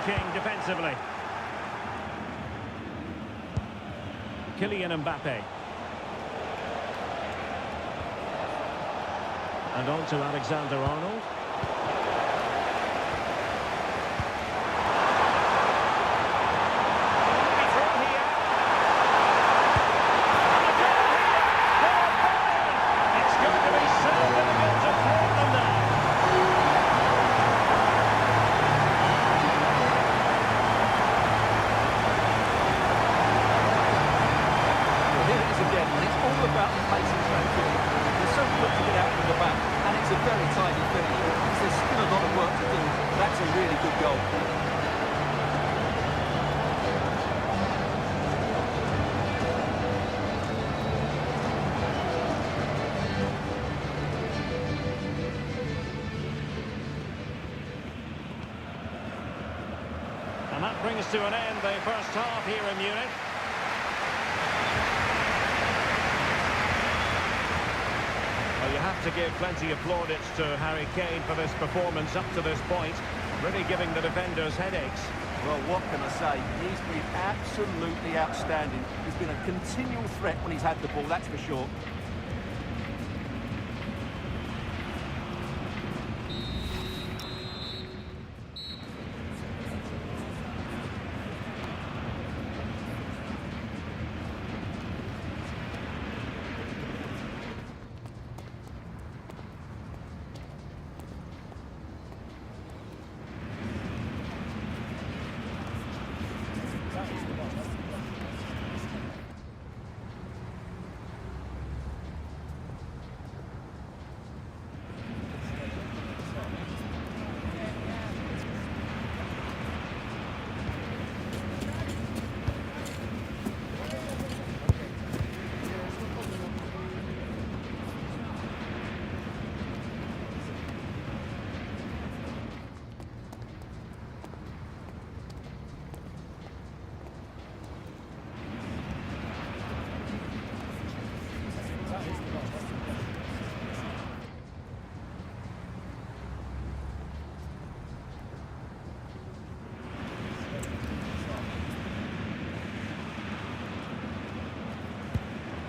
working defensively. Kylian Mbappé. And on to Alexander-Arnold. And that brings to an end the first half here in Munich. Well, you have to give plenty of plaudits to Harry Kane for this performance up to this point, really giving the defenders headaches. Well, what can I say? He's been absolutely outstanding. He's been a continual threat when he's had the ball, that's for sure.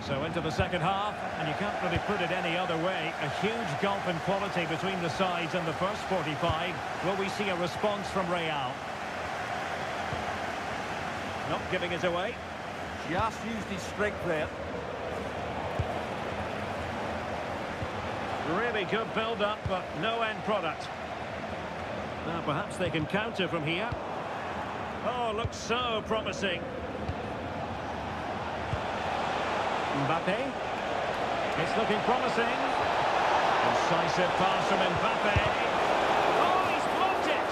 So into the second half, and you can't really put it any other way. A huge gulf in quality between the sides in the first 45. Will we see a response from Real? Not giving it away. Just used his strength there. Really good build-up, but no end product. Now perhaps they can counter from here. Oh, looks so promising. Mbappé. It's looking promising. Decisive pass from Mbappé. Oh, he's blocked it!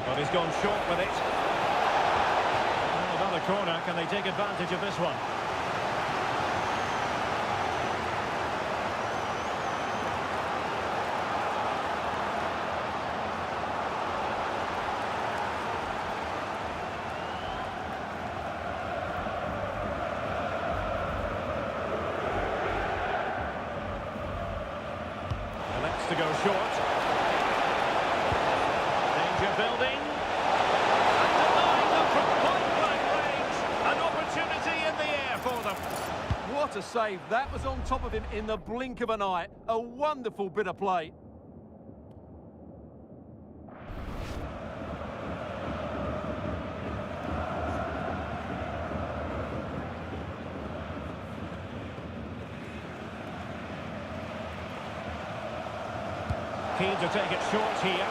But he's gone short with it. Another corner, can they take advantage of this one? Elects to go short. Danger building. And denying them from point-blank range. An opportunity in the air for them. What a save. That was on top of him in the blink of an eye. A wonderful bit of play. Keen to take it short here.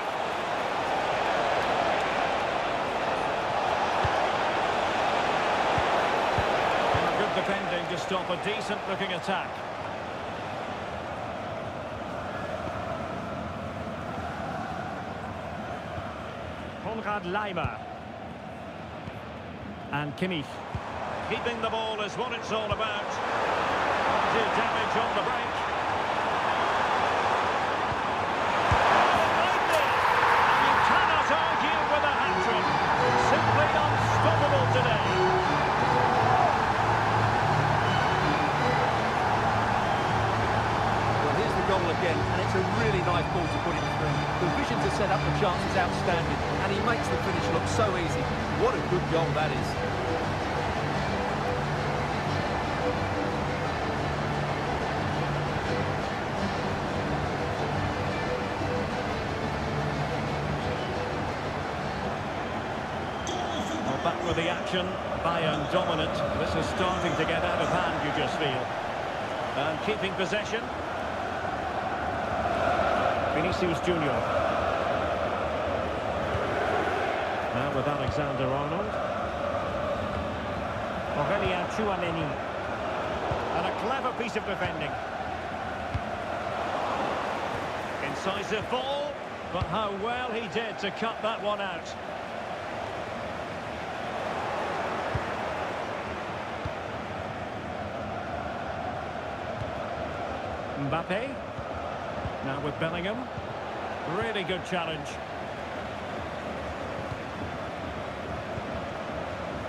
Good defending to stop a decent-looking attack. Konrad Laimer. And Kimmich. Keeping the ball is what it's all about. Do damage on the break. set up the chance is outstanding, and he makes the finish look so easy. What a good goal that is. Back with the action. Bayern dominant. This is starting to get out of hand, you just feel. And keeping possession. Vinicius Junior. Now with Alexander-Arnold. And a clever piece of defending. Incisive ball. But how well he did to cut that one out. Mbappé, now with Bellingham, really good challenge.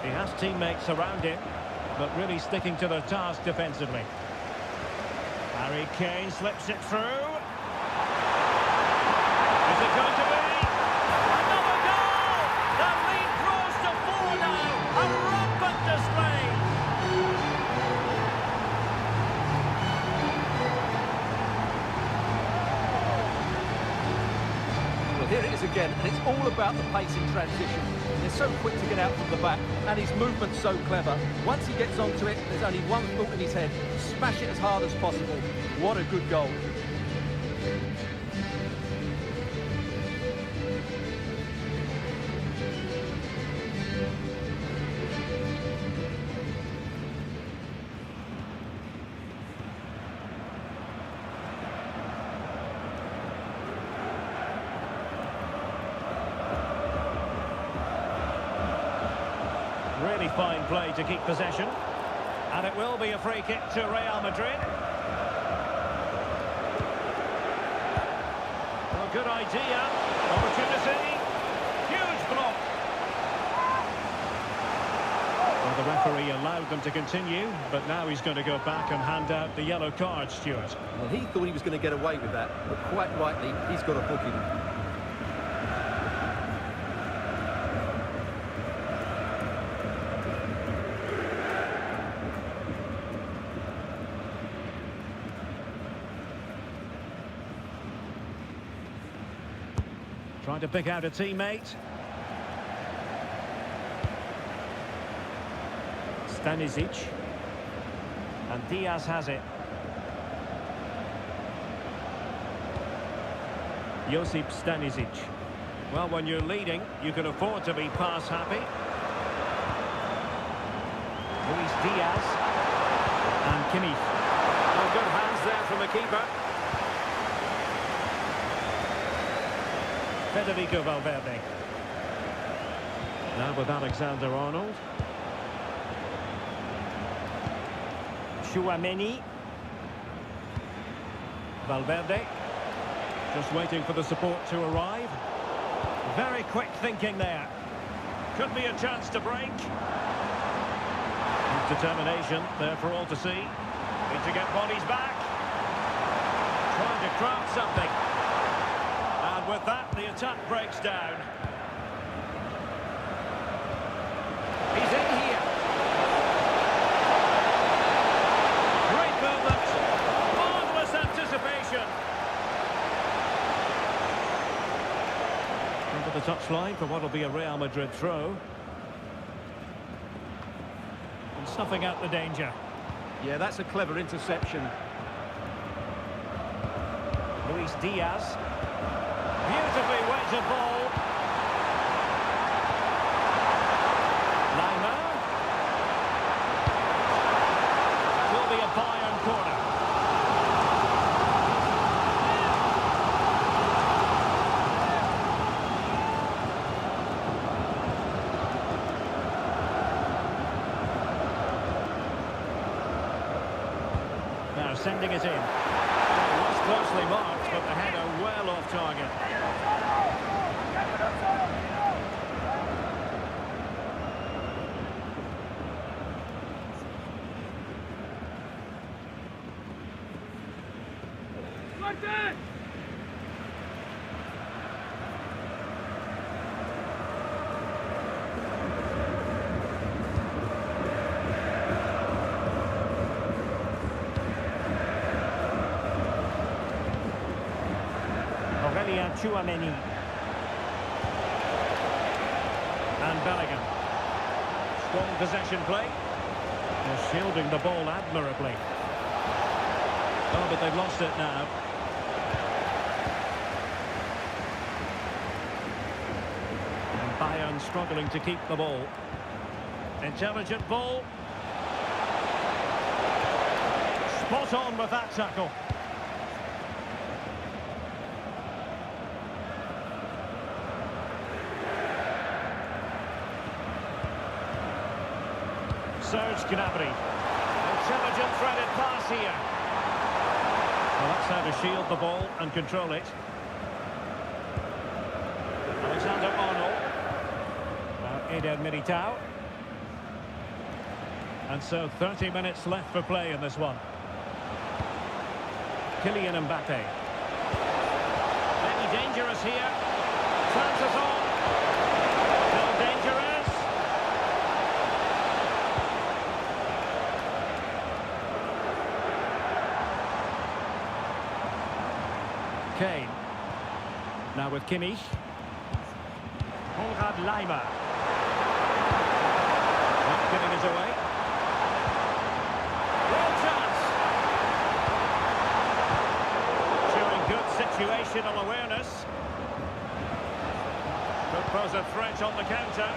He has teammates around him, but really sticking to the task defensively. Harry Kane slips it through. Is it going to be? Another goal! The lead grows to 4 now. A rampant display. Here it is again, and it's all about the pace in transition. They're so quick to get out from the back, and his movement's so clever. Once he gets onto it, there's only one thought in his head: smash it as hard as possible. What a good goal. Really fine play to keep possession. And it will be a free kick to Real Madrid. Well, good idea. Opportunity. Huge block. Well, the referee allowed them to continue, but now he's going to go back and hand out the yellow card, Stuart. Well, he thought he was going to get away with that, but quite rightly, he's got a booking. Trying to pick out a teammate. Stanisic. And Diaz has it. Josip Stanisic. Well, when you're leading, you can afford to be pass happy. Luis Diaz. And Kimmich. Oh, good hands there from the keeper. Federico Valverde. Now with Alexander-Arnold. Chouameni. Valverde. Just waiting for the support to arrive. Very quick thinking there. Could be a chance to break. Determination there for all to see. Need to get bodies back. Trying to craft something. And with that, the attack breaks down. He's in here. Great movement. Marvellous anticipation. Over the touchline for what will be a Real Madrid throw. And snuffing out the danger. Yeah, that's a clever interception. Luis Diaz. Beautifully weighted ball. Lima. That will be a Bayern corner. Now sending it in. It was closely marked, but the header well off target. Tchouaméni. And Bellingham. Strong possession play. They're shielding the ball admirably. Oh, but they've lost it now. And Bayern struggling to keep the ball. Intelligent ball. Spot on with that tackle. Serge Gnabry. Intelligent threaded pass here. Well, that's how to shield the ball and control it. Alexander-Arnold. Now Eder Militao. And so 30 minutes left for play in this one. Kylian Mbappé. Maybe dangerous here. Chances on. Still dangerous. Kane. Now with Kimmich. Konrad Laimer. Not giving it away. Real chance. Showing good situational awareness. Could pose a threat on the counter.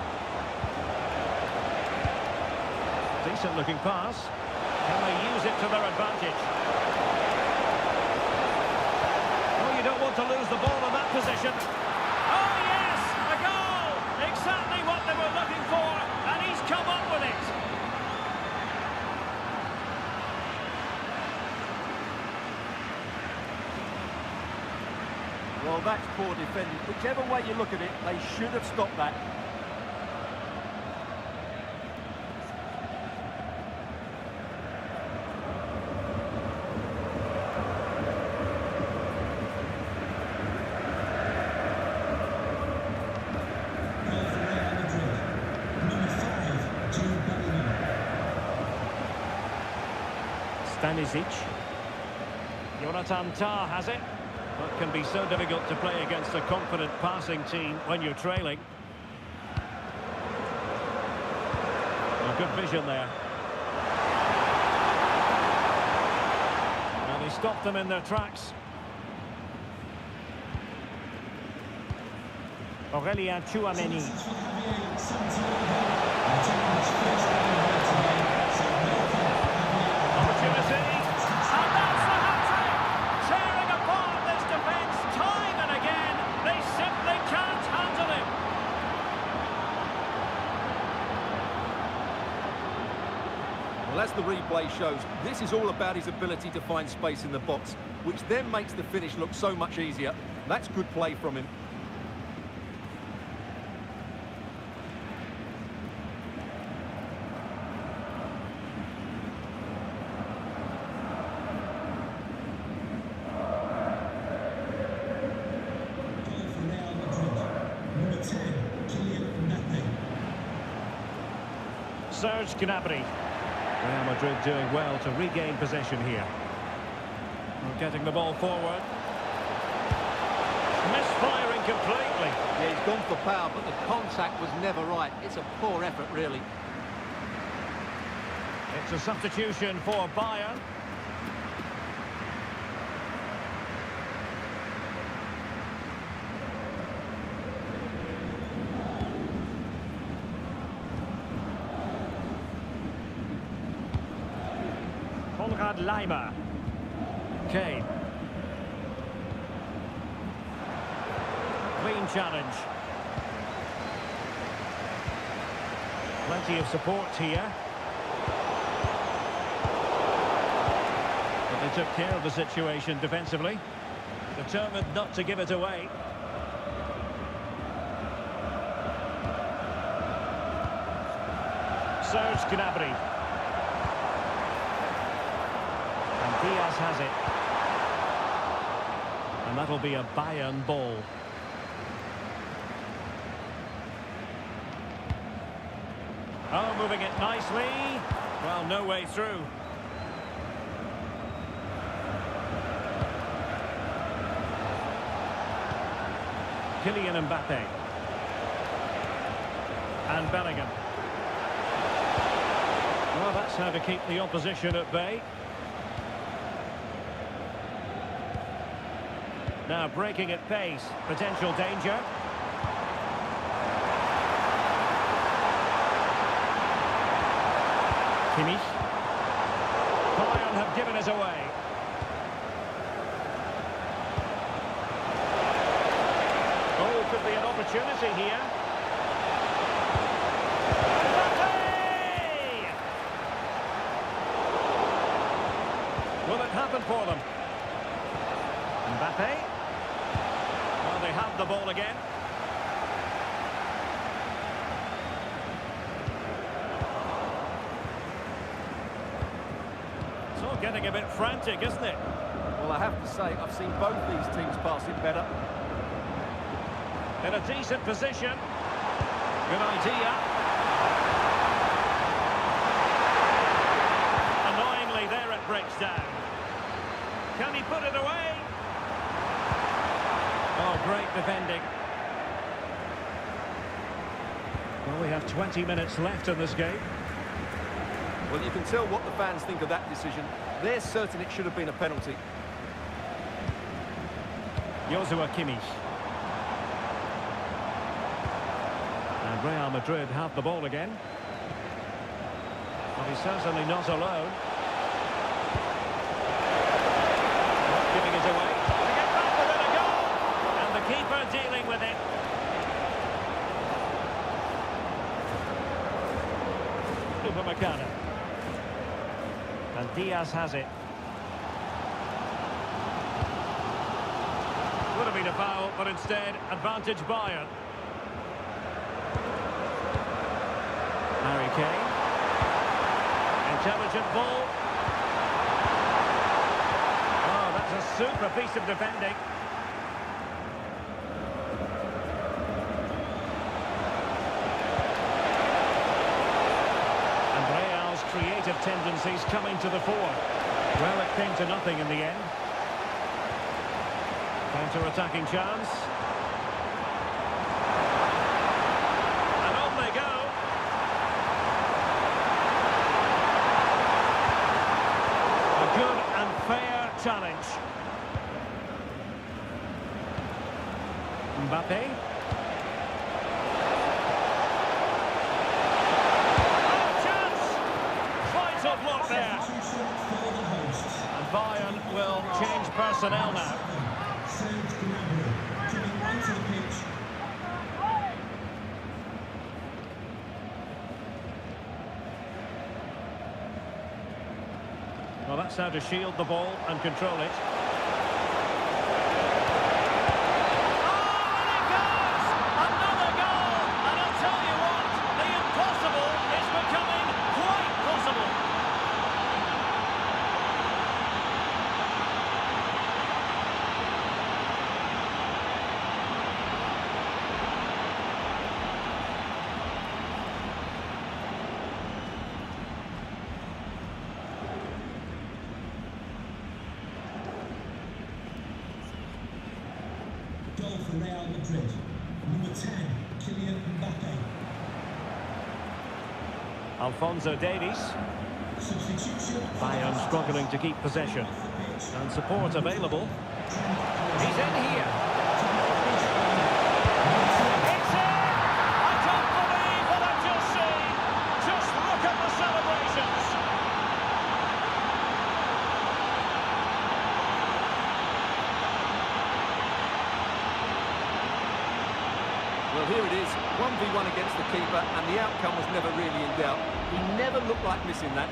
Decent looking pass. Can they use it to their advantage? Don't want to lose the ball in that position. Oh yes, a goal! Exactly what they were looking for, and he's come up with it. Well, that's poor defending. Whichever way you look at it, they should have stopped that. Stanisic. Jonathan Tah has it. That can be so difficult to play against a confident passing team when you're trailing. A good vision there. And he stopped them in their tracks. Aurélien Tchouaméni. Opportunity, and that's the hat-trick! Tearing apart this defence time and again. They simply can't handle him. Well, as the replay shows, this is all about his ability to find space in the box, which then makes the finish look so much easier. That's good play from him. Serge Gnabry. Real Madrid doing well to regain possession here. Getting the ball forward. Misfiring completely. Yeah, he's gone for power, but the contact was never right. It's a poor effort, really. It's a substitution for Bayern. Konrad Laimer. Kane. Clean challenge. Plenty of support here. But they took care of the situation defensively. Determined not to give it away. Serge Gnabry. Diaz has it. And that'll be a Bayern ball. Oh, moving it nicely. Well, no way through. Kylian Mbappé. And Bellingham. Well, that's how to keep the opposition at bay. Now breaking at pace. Potential danger. Kimmich. Bayern have given us away. Oh, could be an opportunity here. Mbappé! Will it happen for them? Mbappé. Well, they have the ball again. It's all getting a bit frantic, isn't it? Well, I have to say, I've seen both these teams passing better. In a decent position. Good idea. Annoyingly, there it breaks down. Can he put it away? Oh, great defending. Well, we have 20 minutes left in this game. Well, you can tell what the fans think of that decision. They're certain it should have been a penalty. Joshua Kimmich. And Real Madrid have the ball again. But he's certainly not alone. Not giving it away. To get back within a goal. And the keeper dealing with it. Upamecano. And Diaz has it. Would have been a foul, but instead, advantage Bayern. Harry Kane. Intelligent ball. Oh, that's a super piece of defending. And Real's creative tendencies coming to the fore. Well, it came to nothing in the end. Counter-attacking chance. And on they go. A good and fair challenge. Mbappé. Oh, chance! Vital block there. And Bayern will change personnel now. Well, that's how to shield the ball and control it. Oh, and it goes! Another goal! And I'll tell you what, the impossible is becoming quite possible. Goal for Real Madrid. Number 10, Kylian Mbappé. Alphonso Davies. Substitution. Bayern struggling to keep possession. And support available. He's in here. It's in! I don't believe what I've just seen. Just look at the celebrations. Well, here it is, 1v1 against the keeper, and the outcome was never really in doubt. He never looked like missing that.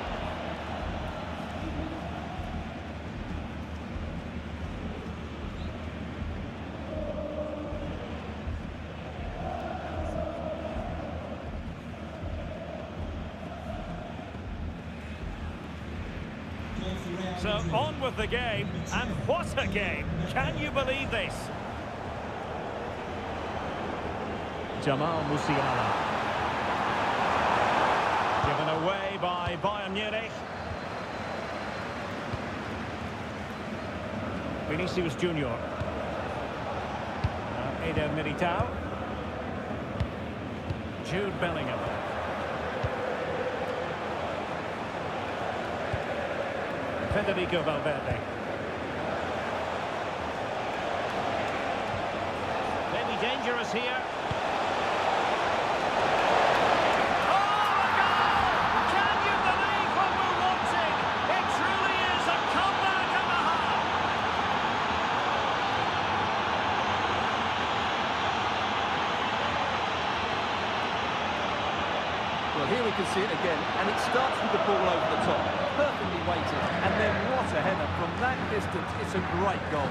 So on with the game, and what a game! Can you believe this? Musiala. Given away by Bayern Munich. Vinicius Junior. Eder Militao. Jude Bellingham. Federico Valverde. Maybe dangerous here. Well, here we can see it again, and it starts with the ball over the top, perfectly weighted, and then what a header. From that distance, it's a great goal.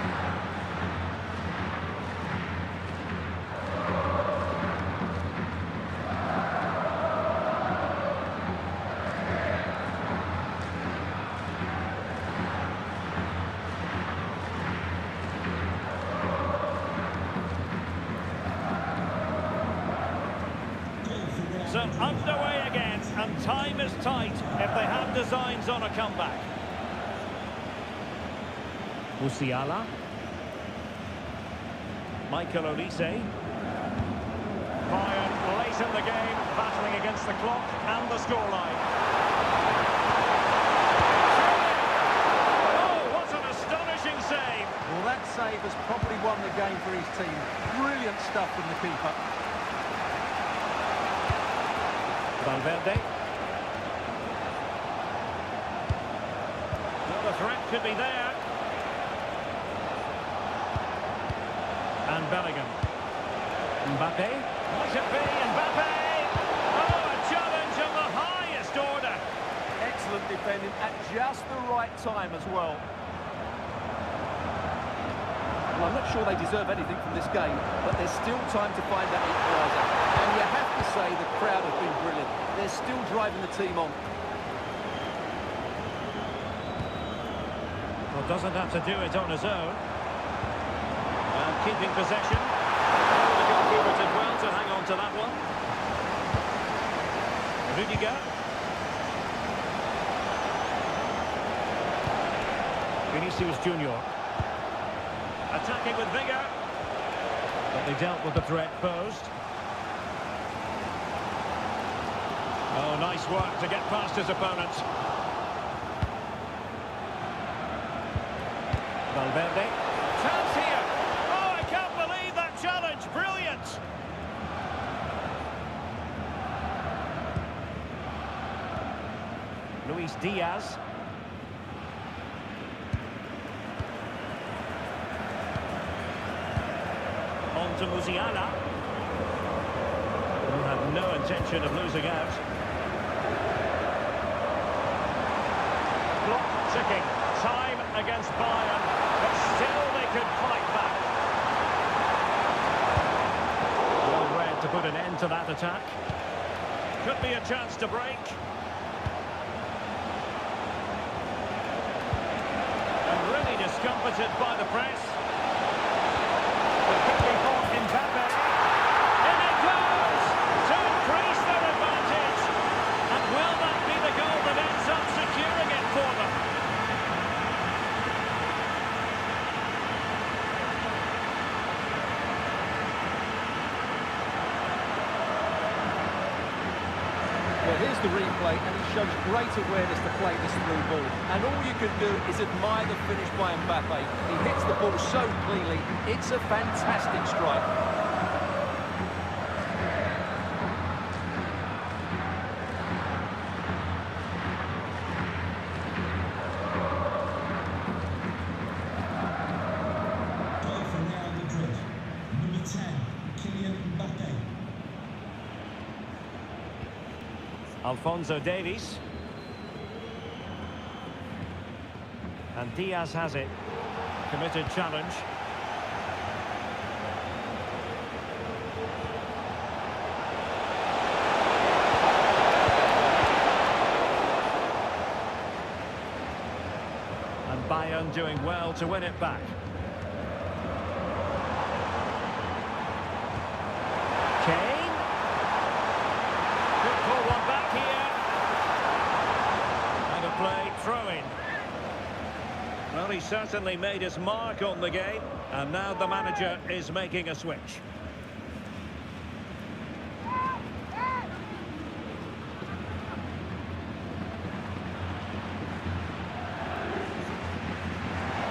So underway again, and time is tight if they have designs on a comeback. Musiala. Michael Olise. Bayern late in the game, battling against the clock and the scoreline. Oh, what an astonishing save! Well, that save has probably won the game for his team. Brilliant stuff from the keeper. Valverde. Well, the threat could be there. And Bellingham. Mbappé. Might it be Mbappé? Oh, a challenge of the highest order. Excellent defending at just the right time as well. Well, I'm not sure they deserve anything from this game, but there's still time to find that equaliser. And you have to say the crowd have been brilliant. They're still driving the team on. Well, doesn't have to do it on his own. And keeping possession. Oh, the goalkeeper did well to hang on to that one. Rudiger. Vinicius Junior. Attacking with vigour. But they dealt with the threat posed. Oh, nice work to get past his opponent. Valverde. Chance here. Oh, I can't believe that challenge. Brilliant. Luis Diaz. On to Musiala. Who had no intention of losing out. Clock ticking. Time against Bayern, but still they could fight back. Well read to put an end to that attack. Could be a chance to break. And really discomfited by the press. The could be for Mbappé. In it goes to increase their advantage. And will that be the goal that ends up securing it for them? Well, here's the replay, and it shows great awareness to play this through ball. And all you can do is admire the finish by Mbappé. He hits the ball so cleanly, it's a fantastic strike. Goal for Real Madrid. Number 10, Kylian Mbappé. Alphonso Davies. And Diaz has it. Committed challenge. And Bayern doing well to win it back. Kane. Could pull one back here. And a play throw-in. Well, he certainly made his mark on the game. And now the manager is making a switch.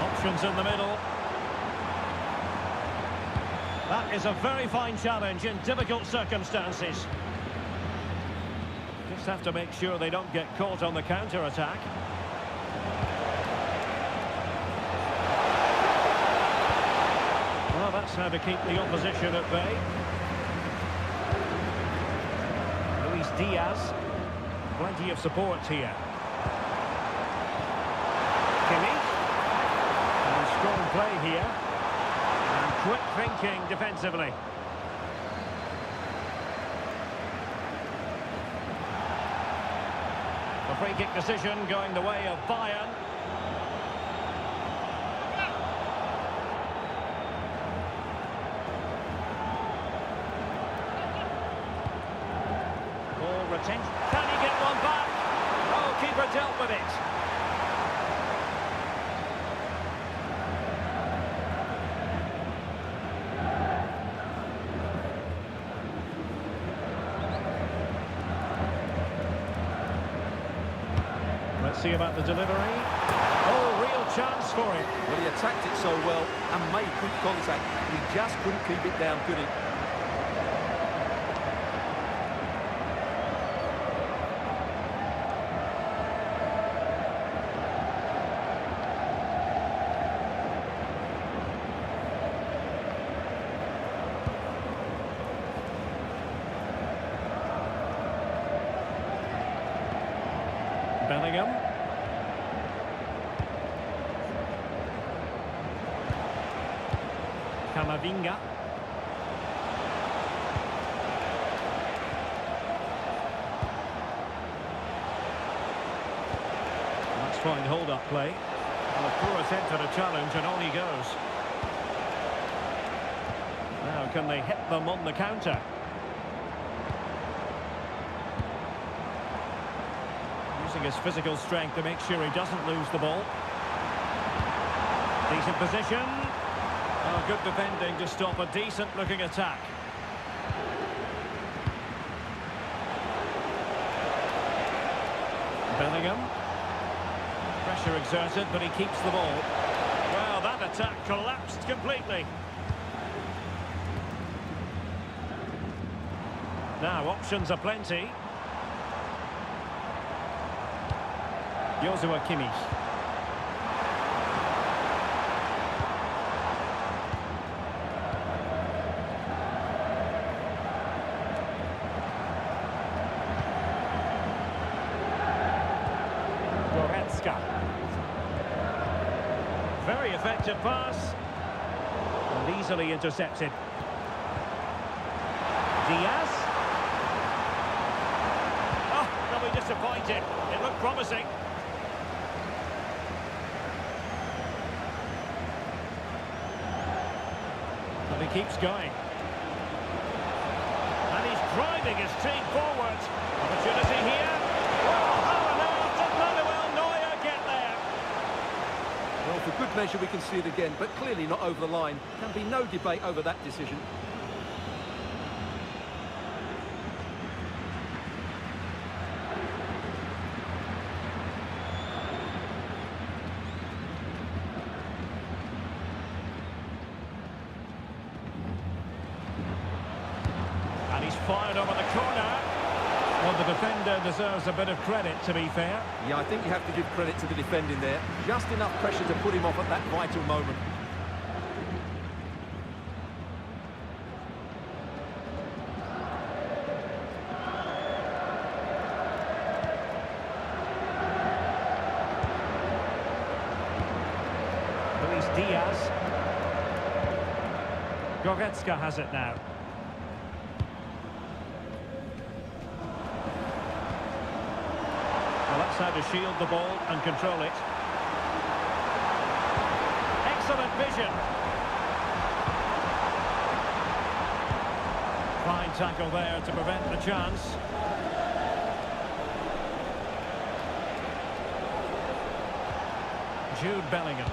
Options in the middle. That is a very fine challenge in difficult circumstances. Just have to make sure they don't get caught on the counter-attack. Well, that's how to keep the opposition at bay. Luis Diaz. Plenty of support here. Kimmich. And strong play here. And quick thinking defensively. A free kick decision going the way of Bayern. Ball retained. Can he get one back? Oh, keeper dealt with it. Let's see about the delivery. Oh, real chance for him. Well, he attacked it so well and made good contact. He just couldn't keep it down, could he? Bellingham. Camavinga. That's fine hold-up play. Well, a poor attempt at a challenge and on he goes. Now can they hit them on the counter? Using his physical strength to make sure he doesn't lose the ball. Decent position. Oh, good defending to stop a decent-looking attack. Bellingham. Pressure exerted, but he keeps the ball. Well, that attack collapsed completely. Now, options are plenty. Joshua Kimmich. Very effective pass. And easily intercepted. Diaz. Oh, they'll be disappointed. It looked promising. And he keeps going. And he's driving his team forward. Opportunity here. For good measure, we can see it again, but clearly not over the line. Can be no debate over that decision. And he's fired over the corner. Well, the defender deserves a bit of credit, to be fair. Yeah, I think you have to give credit to the defending there. Just enough pressure to put him off at that vital moment. Luis Diaz. Goretzka has it now. Well, that's how to shield the ball and control it. Excellent vision. Fine tackle there to prevent the chance. Jude Bellingham.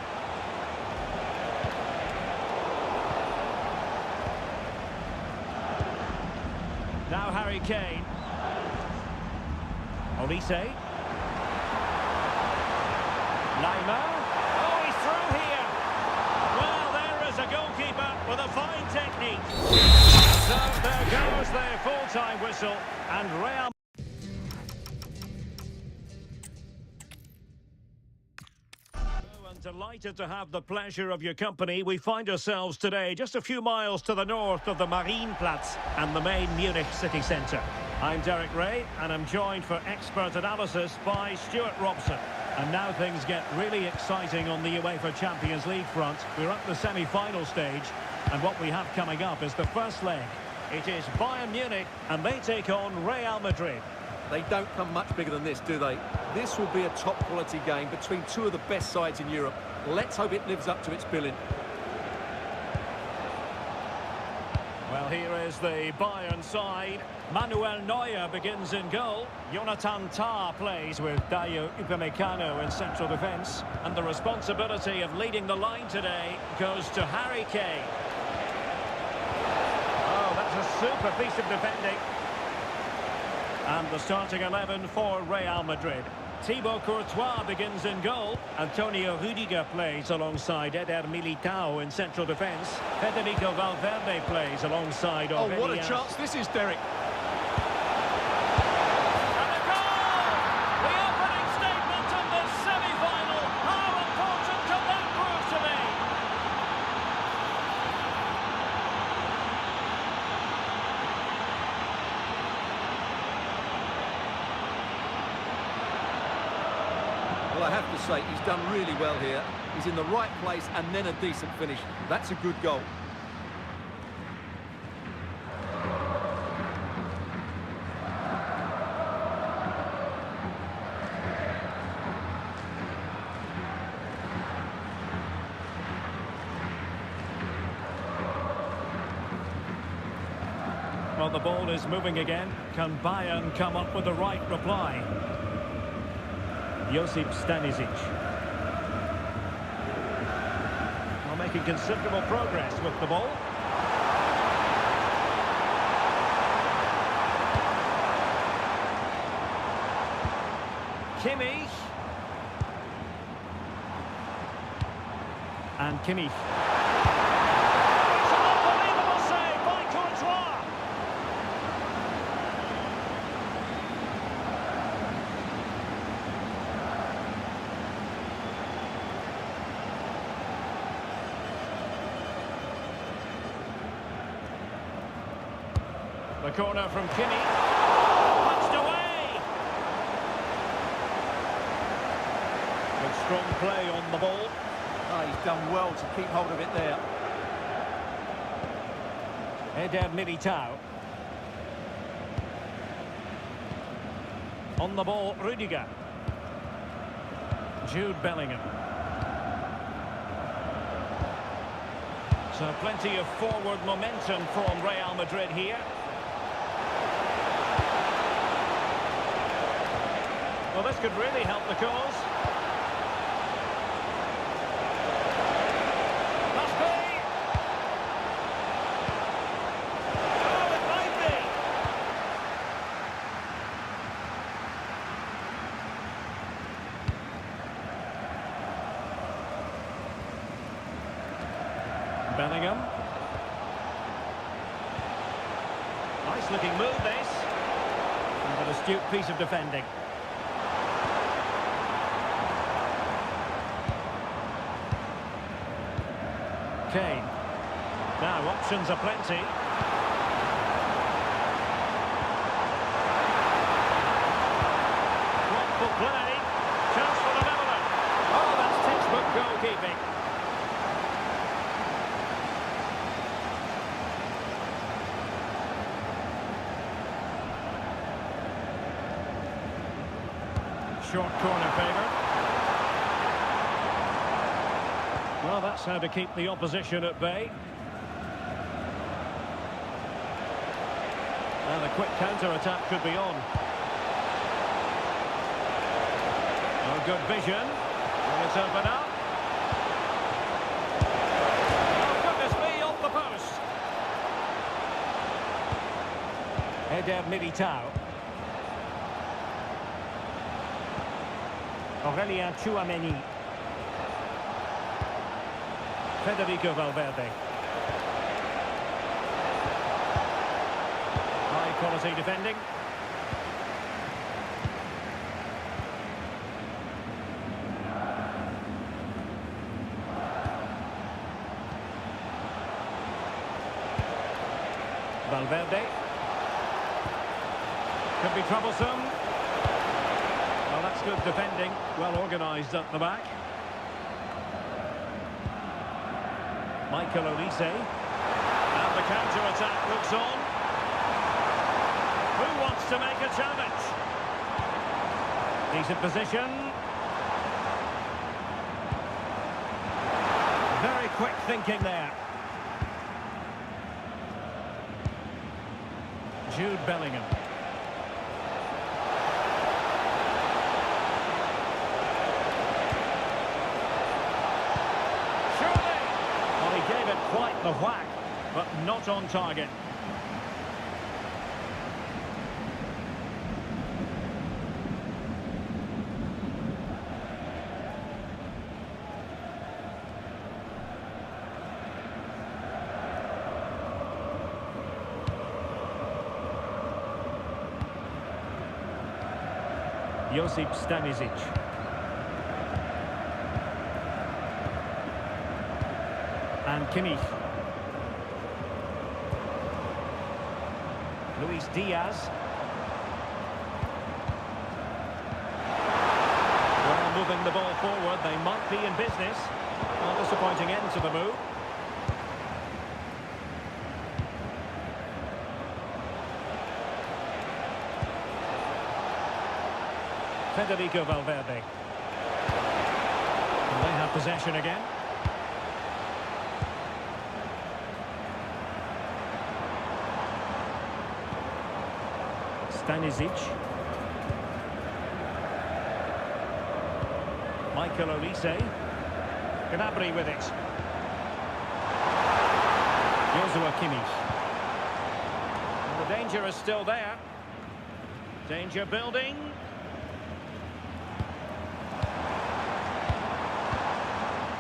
Harry Kane. Olise. Lima. Oh, he's through here. Well, there is a goalkeeper with a fine technique. So there goes their full-time whistle, and Real... Delighted to have the pleasure of your company. We find ourselves today just a few miles to the north of the Marienplatz and the main Munich city centre. I'm Derek Ray, and I'm joined for expert analysis by Stuart Robson. And now things get really exciting on the UEFA Champions League front. We're at the semi-final stage, and what we have coming up is the first leg. It is Bayern Munich, and they take on Real Madrid. They don't come much bigger than this, do they? This will be a top-quality game between two of the best sides in Europe. Let's hope it lives up to its billing. Well, here is the Bayern side. Manuel Neuer begins in goal. Jonathan Tah plays with Dayo Upamecano in central defence. And the responsibility of leading the line today goes to Harry Kane. Oh, that's a super piece of defending. And the starting 11 for Real Madrid. Thibaut Courtois begins in goal. Antonio Rudiger plays alongside Eder Militao in central defence. Federico Valverde plays alongside... Oh, what a chance this is, Derek. And a goal! The opening statement of this semi-final. How important can that prove to be? Well, I have to say, he's done really well here. He's in the right place and then a decent finish. That's a good goal. Well, the ball is moving again. Can Bayern come up with the right reply? Josip Stanisic. Well, making considerable progress with the ball. Kimmich. And Kimmich. It's an unbelievable save by Courtois. The corner from Kimmich. Punched away. Good strong play on the ball. Oh, he's done well to keep hold of it there. Eder Militao. On the ball, Rudiger. Jude Bellingham. So plenty of forward momentum from Real Madrid here. Well, this could really help the cause. Must be! Oh, it might be! Bellingham. Nice looking move, this. And an astute piece of defending. Kane. Now, options are plenty. Thoughtful play. Chance for the leveller. Oh, that's textbook goalkeeping. Short corner favoured. Well, that's how to keep the opposition at bay. And a quick counter-attack could be on. Oh, good vision. Will it open up? Oh, goodness me, off the post. Militao. Aurelien Tchouameni. Federico Valverde. High quality defending. Valverde. Could be troublesome. Well, that's good defending. Well organised at the back. Michael Olise. And the counter-attack looks on. Who wants to make a challenge? Decent position. Very quick thinking there. Jude Bellingham. Surely! Well, he gave it quite the whack, but not on target. Josip Stanisic. And Kimmich. Luis Diaz. Well, moving the ball forward, they might be in business. A disappointing end to the move. Federico Valverde. And they have possession again. Stanisic. Michael Olise. Gnabry with it. Joshua Kimmich. And the danger is still there. Danger building.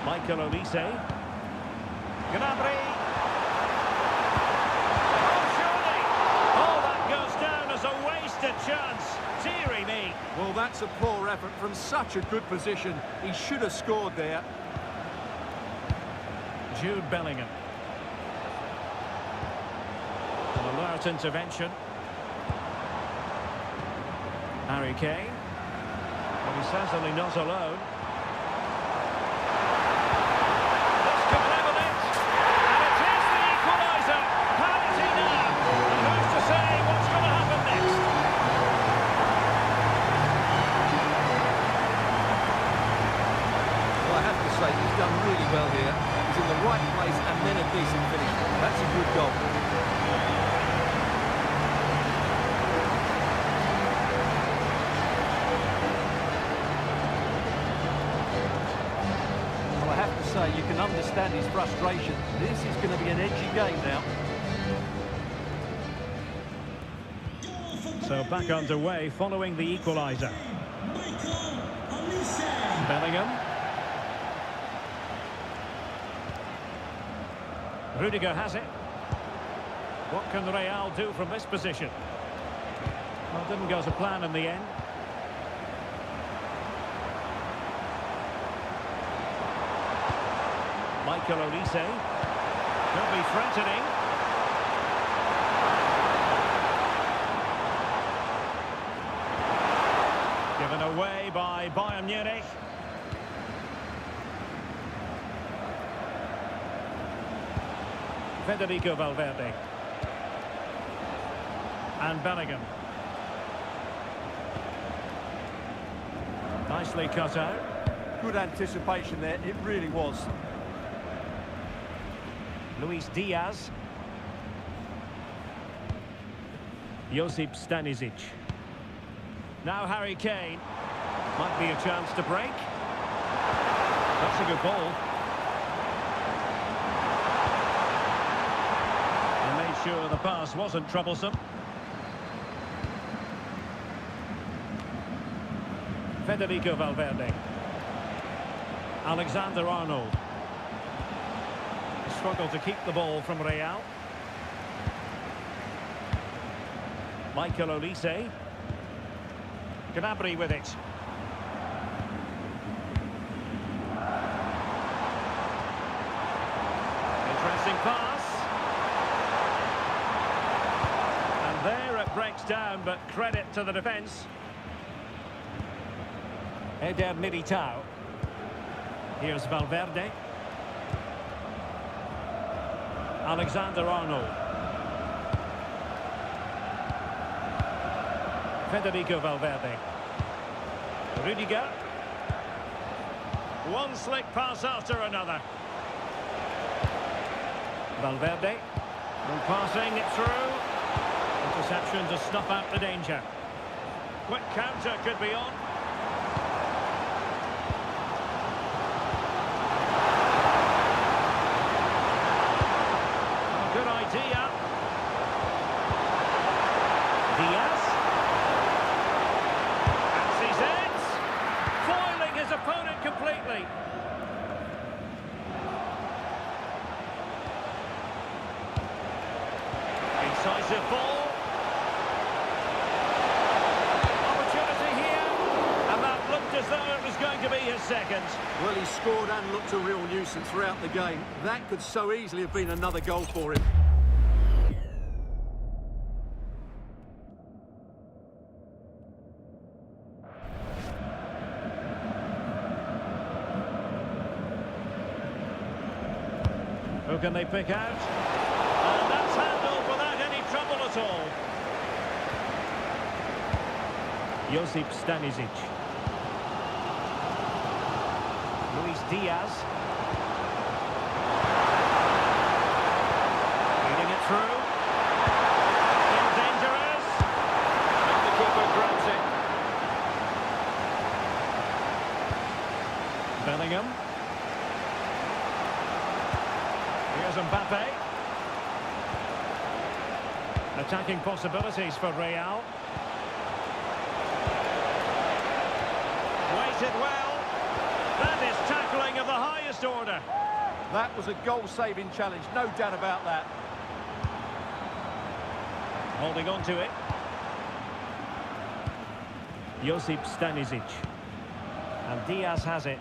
Michael Olise. Gnabry. Oh, surely! Oh, that goes down as a wasted chance. Deary me. Well, that's a poor effort from such a good position. He should have scored there. Jude Bellingham. An alert intervention. Harry Kane. Well, he's certainly not alone. He's done really well here. He's in the right place and then a decent finish. That's a good goal. Well, I have to say, you can understand his frustration. This is going to be an edgy game now. So back underway following the equaliser. Bellingham. Rudiger has it. What can Real do from this position? Well, didn't go to plan in the end. Michael Olise. Could be threatening. Given away by Bayern Munich. Federico Valverde. And Bellingham. Nicely cut out. Good anticipation there, it really was. Luis Diaz. Josip Stanisic. Now Harry Kane. Might be a chance to break. That's a good ball. And made sure the pass wasn't troublesome. Federico Valverde. Alexander-Arnold. Struggle to keep the ball from Real. Michael Olise. Gnabry with it. Interesting pass. And there it breaks down, but credit to the defence. Eder Militao. Here's Valverde. Alexander-Arnold. Federico Valverde. Rudiger. One slick pass after another. Valverde. And passing it through. Interception to snuff out the danger. Quick counter could be on. Good idea. Diaz. And sees it. Foiling his opponent completely. Incisive ball. Opportunity here. And that looked as though it was going to be his second. Well, he scored and looked a real nuisance throughout the game. That could so easily have been another goal for him. Who can they pick out? And that's handled without any trouble at all. Josip Stanisic. Luis Diaz. Feeding it through. Still dangerous. And the keeper grabs it. Bellingham. Here's Mbappé. Attacking possibilities for Real. Waited well. That is tackling of the highest order. That was a goal-saving challenge, no doubt about that. Holding on to it. Josip Stanisic. And Diaz has it.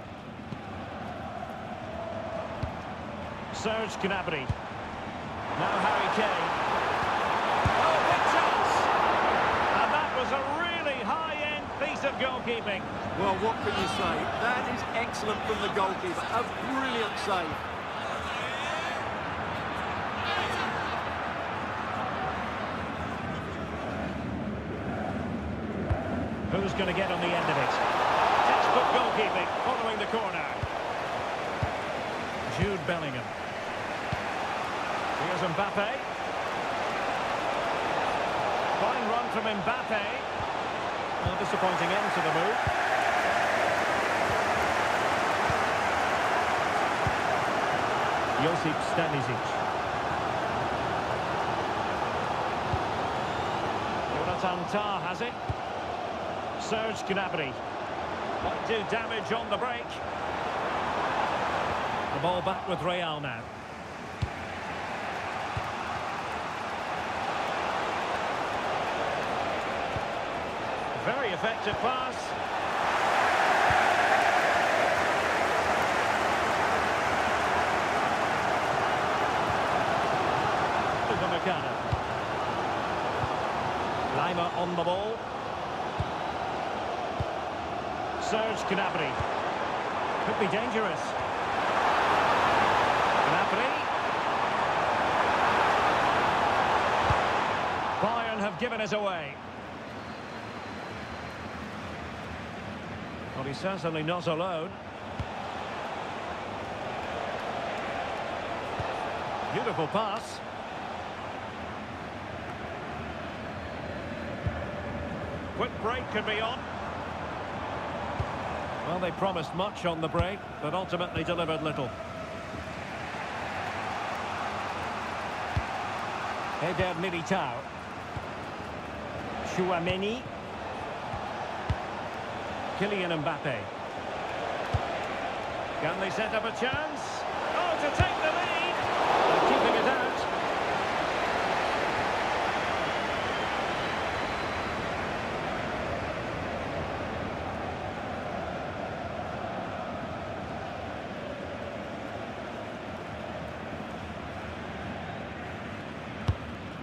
Serge Gnabry. Now Harry Kane. Oh, big chance! And that was a really high-end piece of goalkeeping. Well, what can you say? That is excellent from the goalkeeper. A brilliant save. Who's going to get on the end of it? Textbook goalkeeping following the corner. Jude Bellingham. Here's Mbappé. Fine run from Mbappé. A disappointing end to the move. Josip Stanisic. Jonathan Tah has it. Serge Gnabry. Might do damage on the break. The ball back with Real now. Very effective pass. Upamecano. Lima on the ball. Serge Gnabry. Could be dangerous. Gnabry. Bayern have given us away. Well, he's certainly not alone. Beautiful pass. Quick break could be on. Well, they promised much on the break, but ultimately delivered little. Eder Militao. Chouameni. Kylian Mbappé. Can they set up a chance? Oh, to take the lead! They're keeping it out.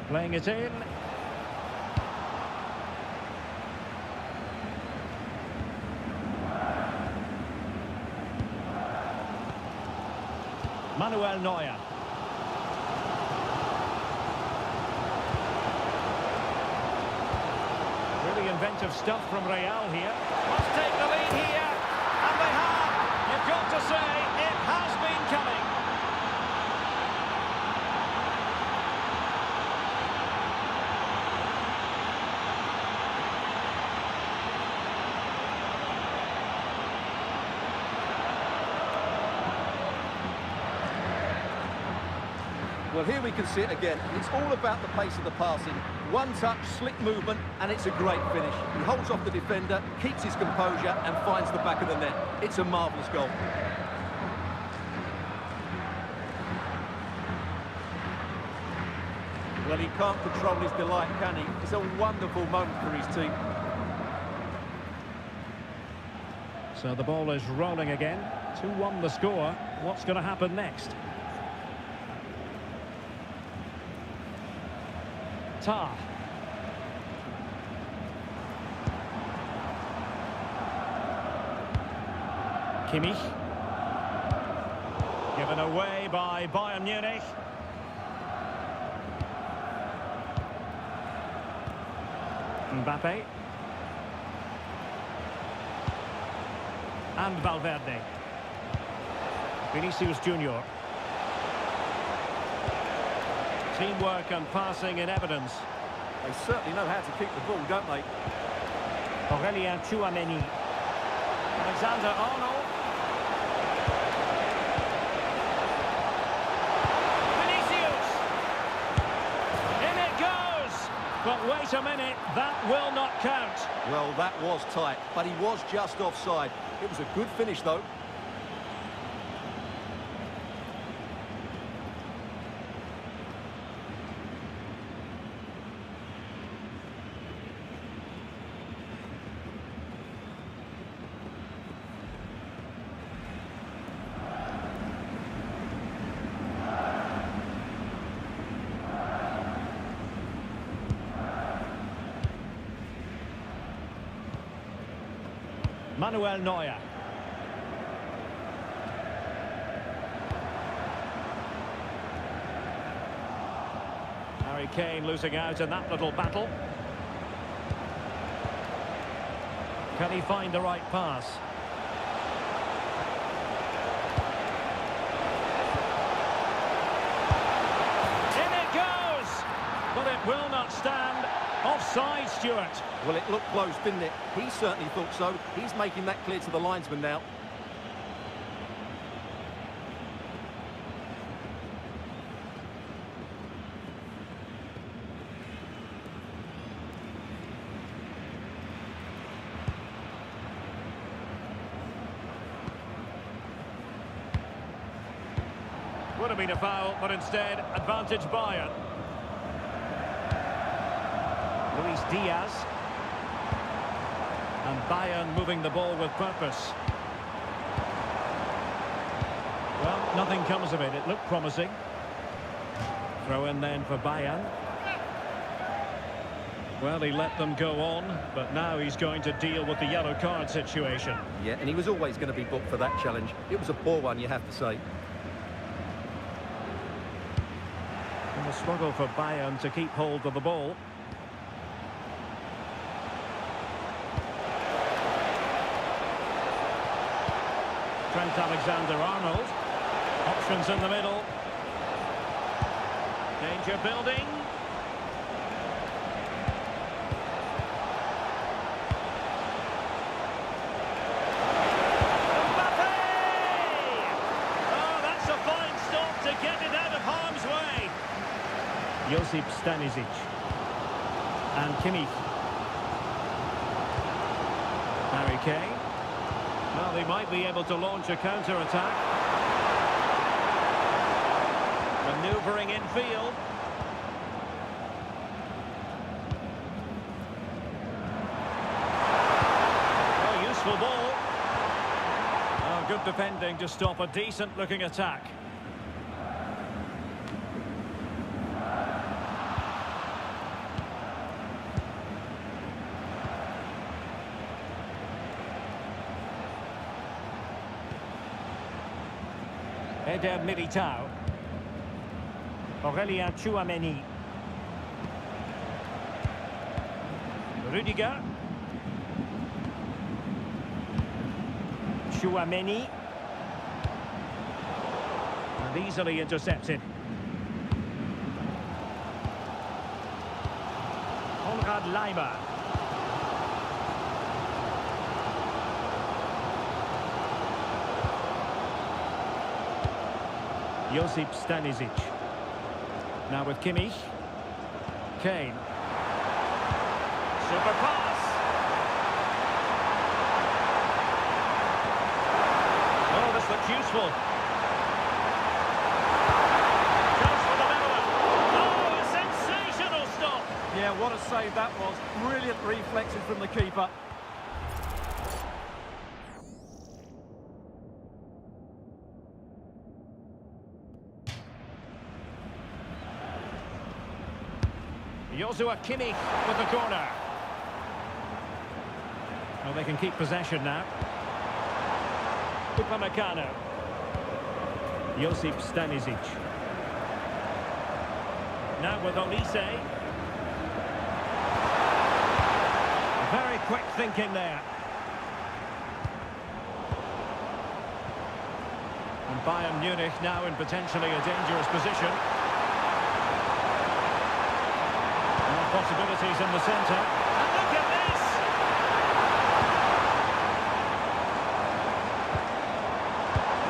Playing it in. Manuel Neuer. Really inventive stuff from Real here. Must take the lead here. And they have. You've got to say, it has been coming. Well, here we can see it again. It's all about the pace of the passing. One touch, slick movement, and it's a great finish. He holds off the defender, keeps his composure, and finds the back of the net. It's a marvellous goal. Well, he can't control his delight, can he? It's a wonderful moment for his team. So the ball is rolling again. 2-1 the score. What's going to happen next? Tar. Kimmich. Given away by Bayern Munich. Mbappé. And Valverde. Vinicius Junior. Teamwork and passing in evidence. They certainly know how to keep the ball, don't they? Aurelien Tchouameni. Alexander-Arnold. Vinicius. In it goes. But wait a minute, that will not count. Well, that was tight, but he was just offside. It was a good finish, though. Manuel Neuer. Harry Kane losing out in that little battle. Can he find the right pass? In it goes! But it will not stand. Offside, Stuart. Well, it looked close, didn't it? He certainly thought so. He's making that clear to the linesman now. Would have been a foul, but instead, advantage Bayern. Luis Diaz. And Bayern moving the ball with purpose. Well, nothing comes of it. It looked promising. Throw in then for Bayern. Well, he let them go on, but now he's going to deal with the yellow card situation. Yeah, and he was always going to be booked for that challenge. It was a poor one, you have to say. And a struggle for Bayern to keep hold of the ball. Trent Alexander-Arnold. Options in the middle. Danger building. Mbappé! Oh, that's a fine stop to get it out of harm's way. Josip Stanisic. And Kimmich. Harry Kane. Well, they might be able to launch a counter-attack. Manoeuvring infield. Oh, useful ball. Oh, good defending to stop a decent-looking attack. Eder Militao. Aurelien Tchouameni. Rudiger. Tchouameni. And easily intercepted. Konrad Laimer. Josip Stanisic. Now with Kimmich. Kane. Super pass. Oh, this looks useful. Chance for the middle. Oh, a sensational stop. Yeah, what a save that was. Brilliant reflexes from the keeper. Joshua Kimmich with the corner. Well, they can keep possession now. Upamecano. Josip Stanisic. Now with Olise. Very quick thinking there. And Bayern Munich now in potentially a dangerous position. Possibilities in the centre. And look at this!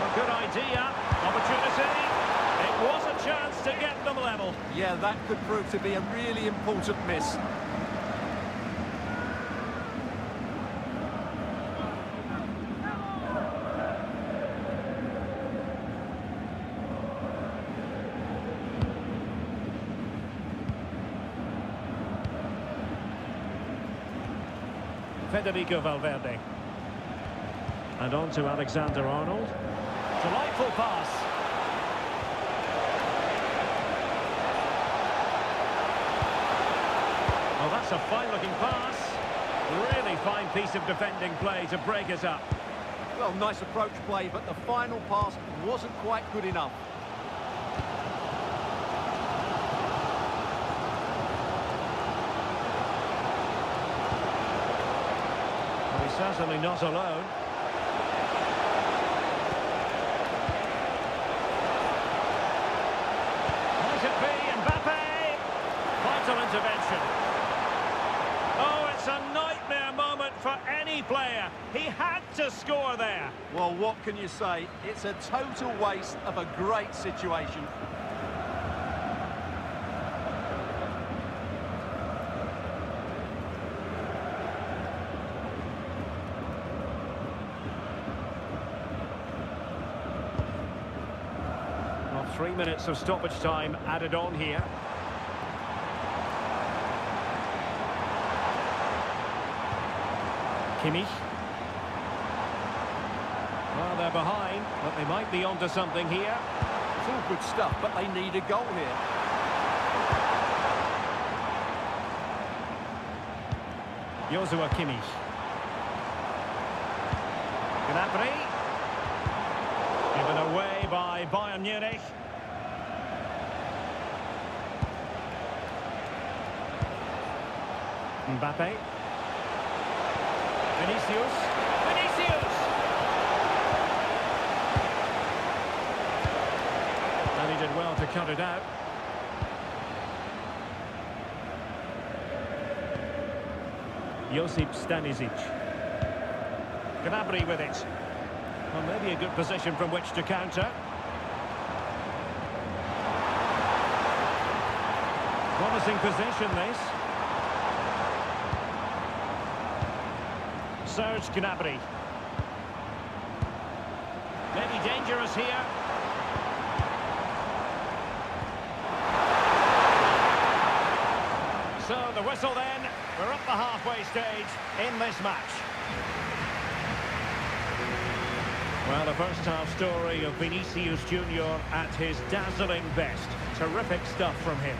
A good idea. Opportunity. It was a chance to get them level. Yeah, that could prove to be a really important miss. Federico Valverde. And on to Alexander-Arnold. Delightful pass. Oh, that's a fine-looking pass. Really fine piece of defending play to break it up. Well, nice approach play, but the final pass wasn't quite good enough. Certainly not alone. Might it be Mbappé? Vital intervention. Oh, it's a nightmare moment for any player. He had to score there. Well, what can you say? It's a total waste of a great situation. Well, 3 minutes of stoppage time added on here. Kimmich. Well, they're behind, but they might be onto something here. It's all good stuff, but they need a goal here. Joshua Kimmich. Gnabry. Given away by Bayern Munich. Mbappé. Vinicius. And he did well to cut it out. Josip Stanisic. Gnabry with it. Well, maybe a good position from which to counter. Promising position, this. Serge Gnabry. Maybe dangerous here. So the whistle then. We're up the halfway stage in this match. Well, the first half story of Vinicius Junior at his dazzling best. Terrific stuff from him.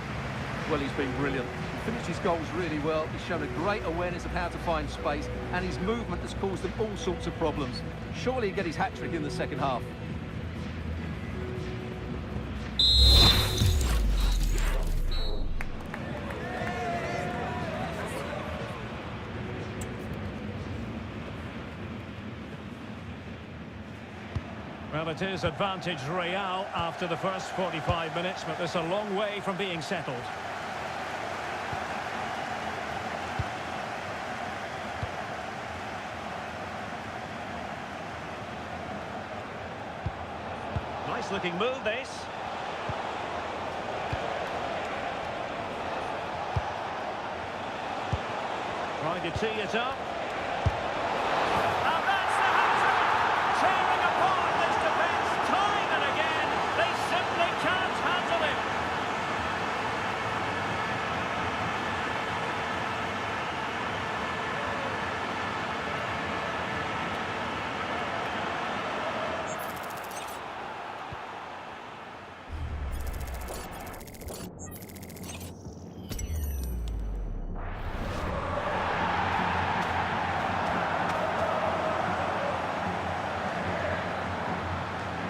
Well, he's been brilliant. He finished his goals really well. He's shown a great awareness of how to find space, and his movement has caused them all sorts of problems. Surely he'll get his hat-trick in the second half. Well, it is advantage Real after the first 45 minutes, but there's a long way from being settled. Nice looking move, this. Trying to tee it up. And that's the hat-trick! Tearing apart this defence time and again. They simply can't handle him.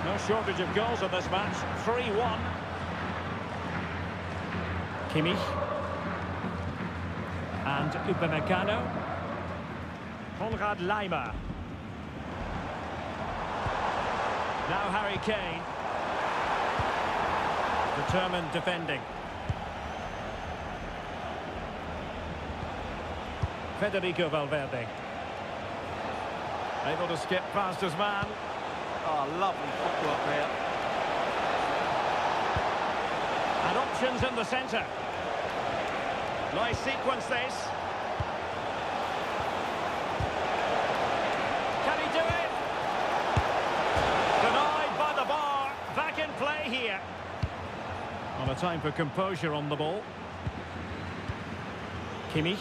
No shortage of goals in this match. 3-1. Kimmich. And Upamecano. Konrad Laimer. Now Harry Kane. Determined defending. Federico Valverde. Able to skip past his man. Oh, lovely footwork there. And options in the centre. Nice sequence, this. Can he do it? Denied by the bar. Back in play here. On a time for composure on the ball. Kimmich.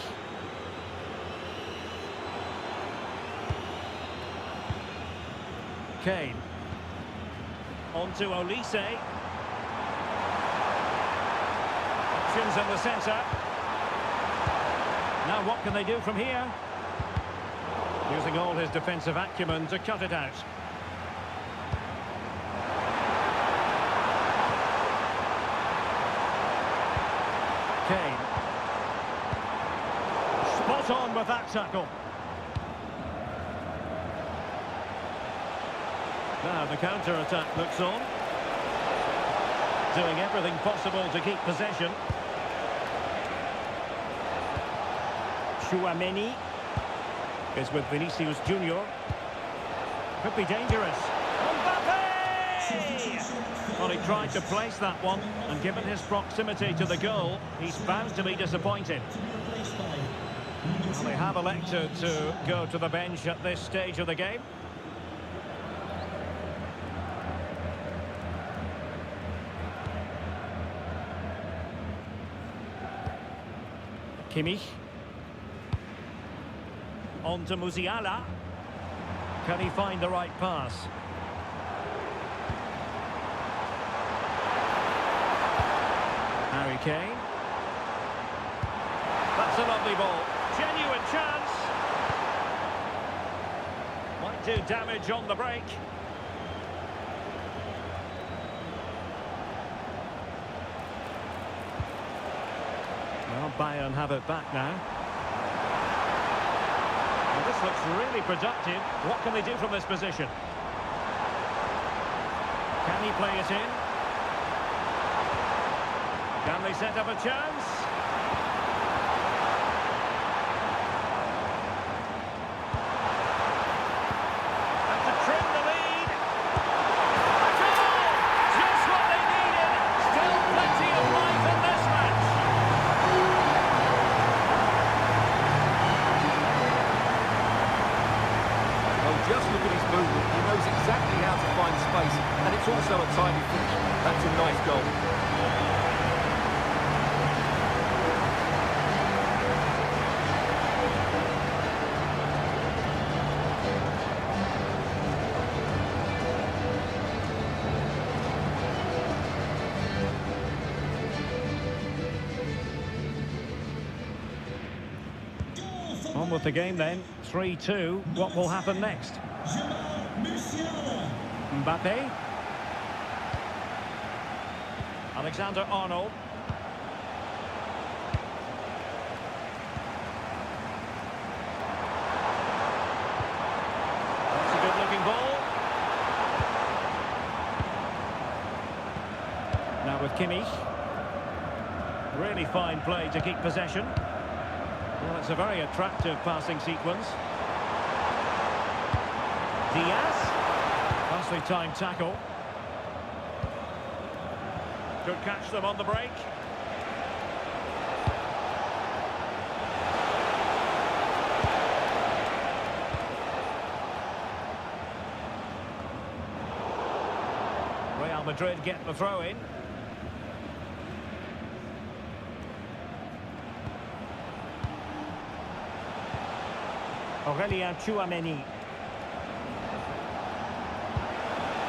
Kane. On to Olise. Options in the centre. Now what can they do from here? Using all his defensive acumen to cut it out. Kane. Spot on with that tackle. Now the counter-attack looks on. Doing everything possible to keep possession. Chouameni is with Vinicius Junior. Could be dangerous. Mbappé! Well, he tried to place that one, and given his proximity to the goal, he's bound to be disappointed. Well, they have elected to go to the bench at this stage of the game. Kimmich. On to Musiala. Can he find the right pass? Harry Kane. That's a lovely ball. Genuine chance. Might do damage on the break. Well, Bayern have it back now. Well, this looks really productive. What can they do from this position? Can he play it in? Can they set up a chance? And to trim the lead. A goal! Just what they needed. Still plenty of life in this match. Well, just look at his movement. He knows exactly how to find space, and it's also a tidy finish. That's a nice goal. On with the game then, 3-2. What will happen next? Musiala. Mbappé. Alexander-Arnold. That's a good-looking ball. Now with Kimmich. Really fine play to keep possession. Well, it's a very attractive passing sequence. Diaz. Nicely timed tackle. Could catch them on the break. Real Madrid get the throw in. Aurelien Tchouameni.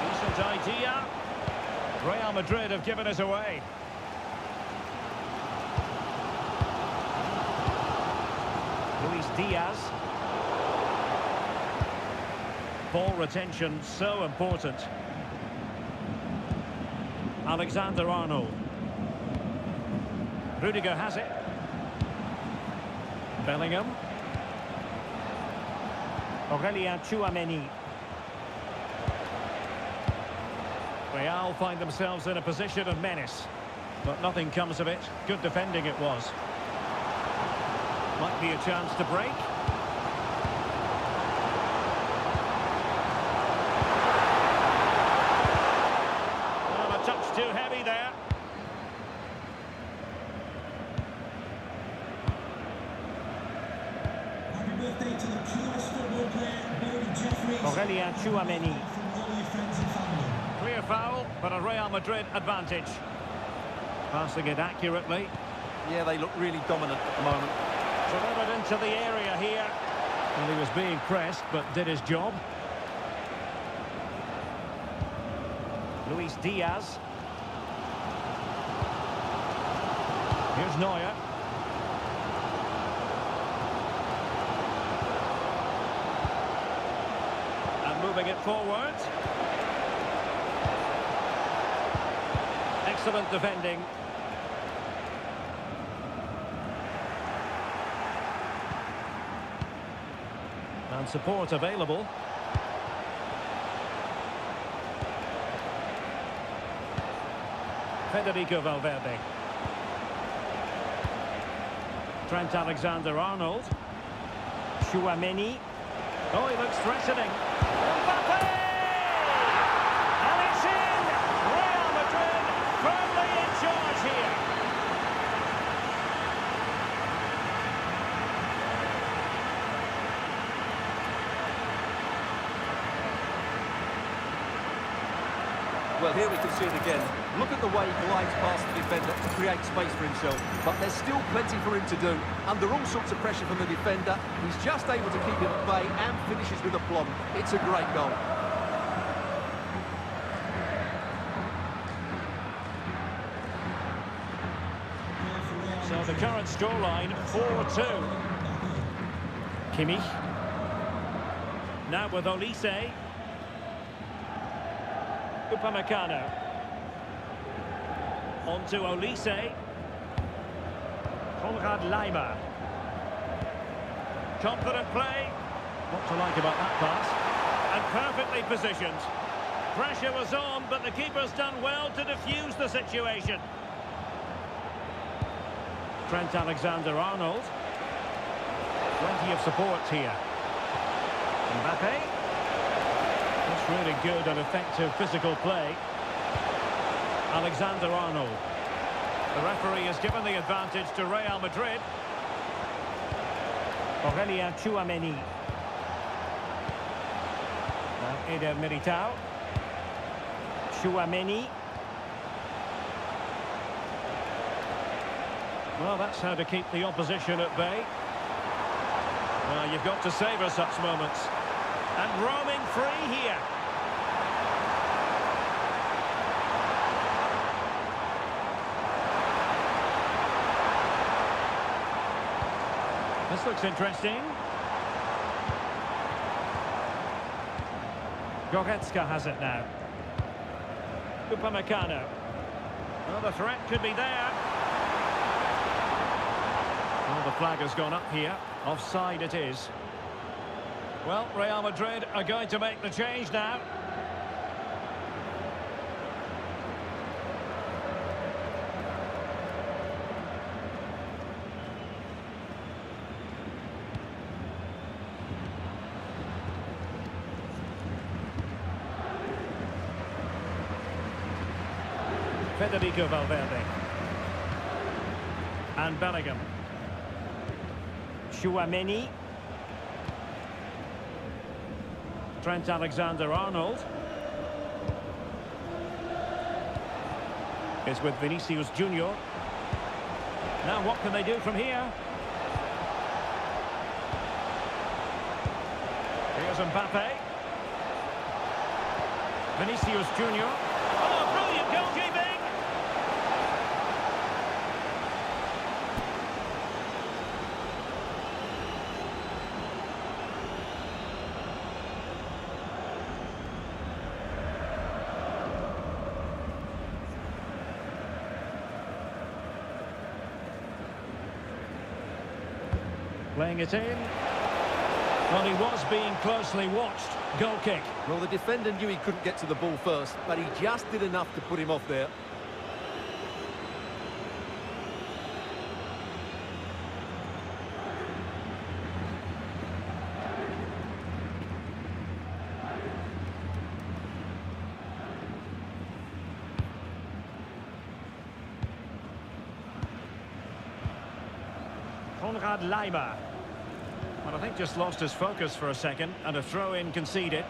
Decent idea. Real Madrid have given us away. Luis Diaz. Ball retention so important. Alexander-Arnold. Rudiger has it. Bellingham. Aurelien Tchouameni. Real find themselves in a position of menace, but nothing comes of it. Good defending it was. Might be a chance to break. Well, a touch too heavy there. Happy birthday to the purest football player, Aurelien Tchouameni. from all your friends and family. Clear foul, but a Real Madrid advantage. Passing it accurately. Yeah, they look really dominant at the moment. Delivered into the area here. Well, he was being pressed, but did his job. Luis Diaz. Here's Neuer. And moving it forward. Excellent defending. And support available. Federico Valverde. Trent Alexander-Arnold. Tchouameni. Oh, he looks threatening. Mbappé! And it's in! Real Madrid firmly in charge here. Well, here we can see it again. Look at the way he glides past the defender to create space for himself. But there's still plenty for him to do. Under all sorts of pressure from the defender, he's just able to keep him at bay and finishes with aplomb. It's a great goal. So the current scoreline, 4-2. Kimmich. Now with Olise. Upamecano. On to Olise. Konrad Laimer. Confident play. What to like about that pass. And perfectly positioned. Pressure was on, but the keeper's done well to defuse the situation. Trent Alexander-Arnold. Plenty of support here. Mbappé. That's really good and effective physical play. Alexander-Arnold. The referee has given the advantage to Real Madrid. Aurelien Tchouameni. Now Eder Militao. Tchouaméni. Well, that's how to keep the opposition at bay. Well, you've got to savour such moments. And roaming free here. This looks interesting. Goretzka has it now. Upamecano. Well, the threat could be there. Well, the flag has gone up here. Offside it is. Well, Real Madrid are going to make the change now. Federico Valverde. And Bellingham. Tchouaméni. Trent Alexander-Arnold. Is with Vinicius Junior. Now what can they do from here? Here's Mbappé. Vinicius Junior. Oh, brilliant goalkeeping! Playing it in. Well, he was being closely watched. Goal kick. Well, the defender knew he couldn't get to the ball first, but he just did enough to put him off there. Konrad Leimer. Well, I think just lost his focus for a second, and a throw-in conceded.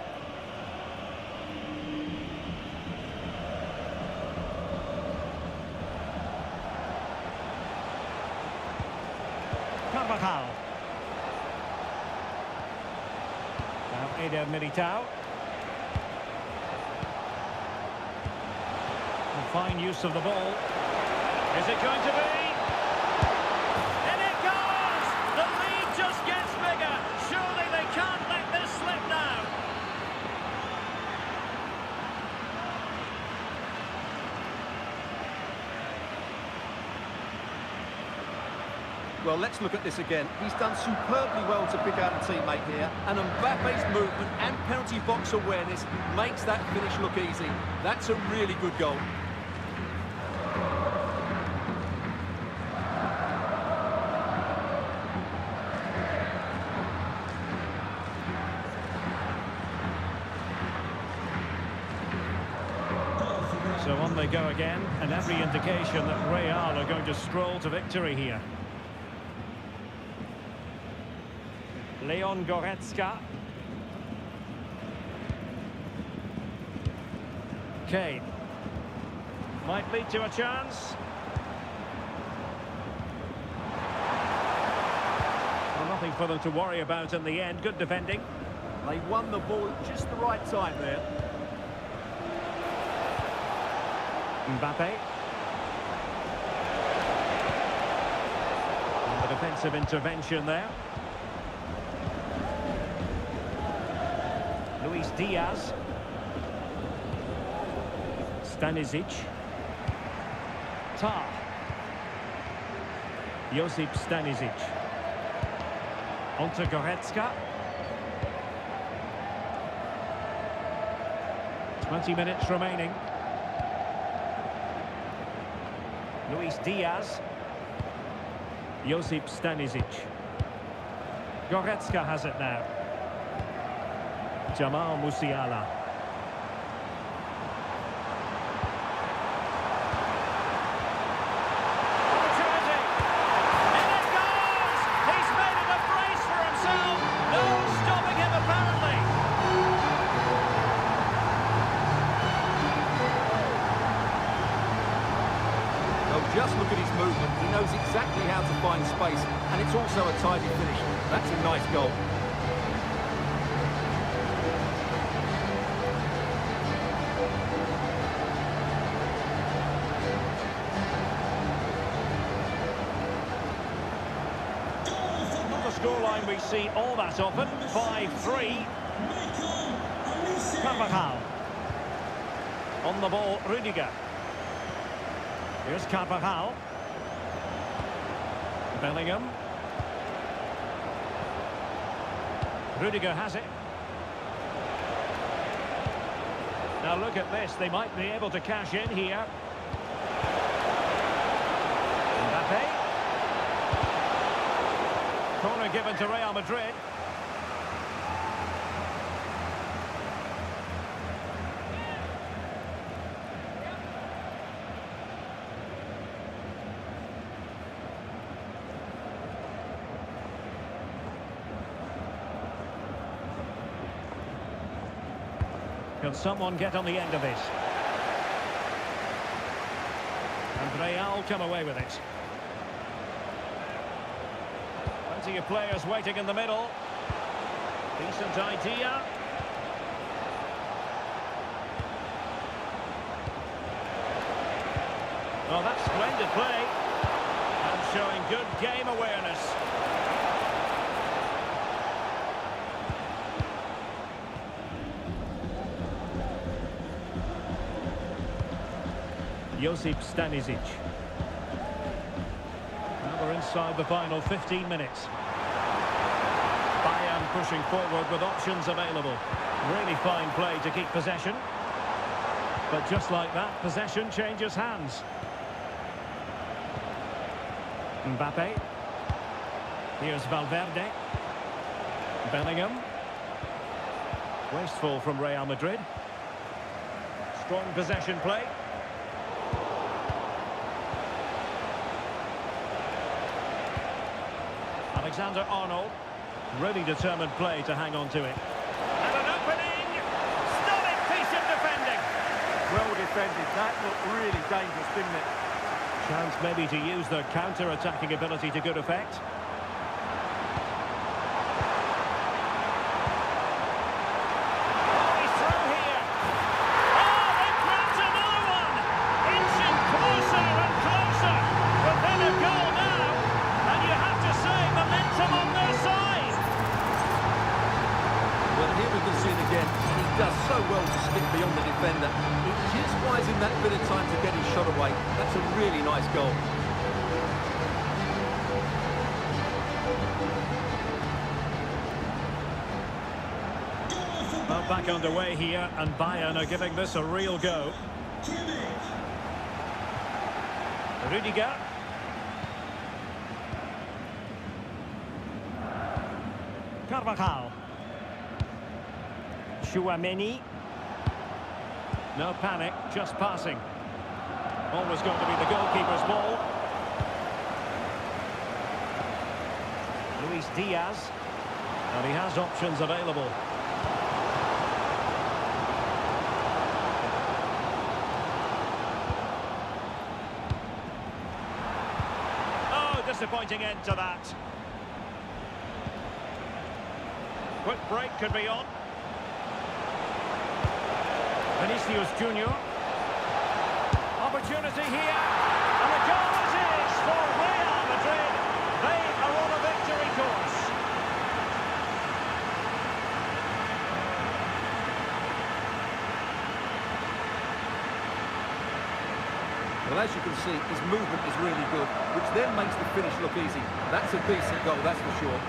Carvajal. Now Eder Militao. And fine use of the ball. Is it going to be? Well, let's look at this again. He's done superbly well to pick out a teammate here, and Mbappe's movement and penalty box awareness makes that finish look easy. That's a really good goal. So on they go again, and every indication that Real are going to stroll to victory here. Leon Goretzka. Kane. Might lead to a chance. Well, nothing for them to worry about in the end. Good defending. They won the ball at just the right time there. Mbappé. And the defensive intervention there. Luis Diaz. Stanisic. Tar. Josip Stanisic. Onto Goretzka. 20 minutes remaining. Luis Diaz. Josip Stanisic. Goretzka has it now. Jamal Musiala. Opportunity. And it goes! He's made it a brace for himself. No stopping him apparently. Just look at his movement. He knows exactly how to find space, and it's also a tidy finish. That's a nice goal. Not the scoreline we see all that often. 5-3. Carvajal. On the ball, Rudiger. Here's Carvajal. Bellingham. Rudiger has it. Now look at this. They might be able to cash in here. Mbappé. Corner given to Real Madrid. Can someone get on the end of this? And Real come away with it. Plenty of players waiting in the middle. Decent idea. Well, that's splendid play. And showing good game awareness. Josip Stanisic. Now we're inside the final 15 minutes. Bayern pushing forward with options available. Really fine play to keep possession. But just like that, possession changes hands. Mbappé. Here's Valverde. Bellingham. Wasteful from Real Madrid. Strong possession play. Alexander-Arnold, really determined play to hang on to it. And an opening! Stunning piece of defending! Well defended. That looked really dangerous, didn't it? Chance maybe to use their counter-attacking ability to good effect. Oh, he's through here! Oh, they've grabbed another one! Inching closer and closer! Within a goal now! And you have to say, momentum on their side! Well, here we can see it again. He does so well to slip beyond the defender. He just buys him that bit of time to get his shot away. That's a really nice goal. Well, back underway here, and Bayern are giving this a real go. Rudiger. Carvajal. Chouameni. No panic, just passing. Always going to be the goalkeeper's ball. Luis Diaz. And he has options available. Oh, disappointing end to that. Quick break could be on. Vinicius Junior. Opportunity here. And the goal it is for Real Madrid. They are on a victory course. Well, as you can see, his movement is really good, which then makes the finish look easy. That's a decent goal, that's for sure.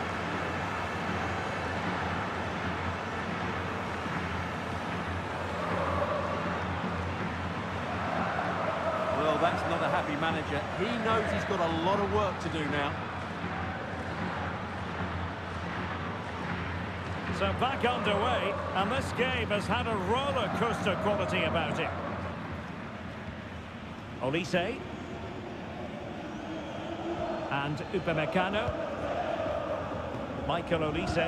Well, that's not a happy manager. He knows he's got a lot of work to do now. So back underway, and this game has had a roller coaster quality about it. Olise. And Upamecano. Michael Olise.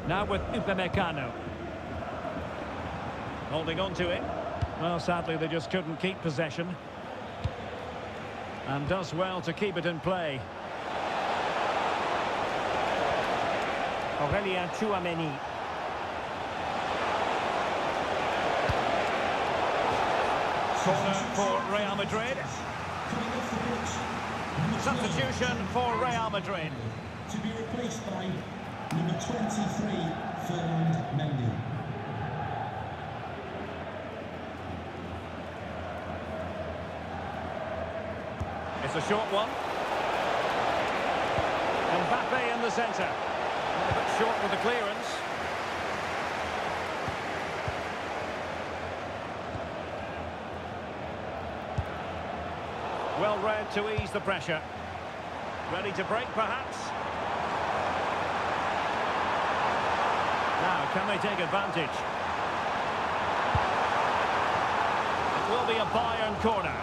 Now with Upamecano. Holding on to it. Well, sadly, they just couldn't keep possession. And does well to keep it in play. Aurelien Tchouameni. Corner for Real Madrid. Coming off the pitch, number 12, Substitution for Real Madrid. to be replaced by number 23, Fernand Mendy. It's a short one. Mbappé in the centre. A bit short with the clearance. Well read to ease the pressure. Ready to break, perhaps? Now, can they take advantage? It will be a Bayern corner.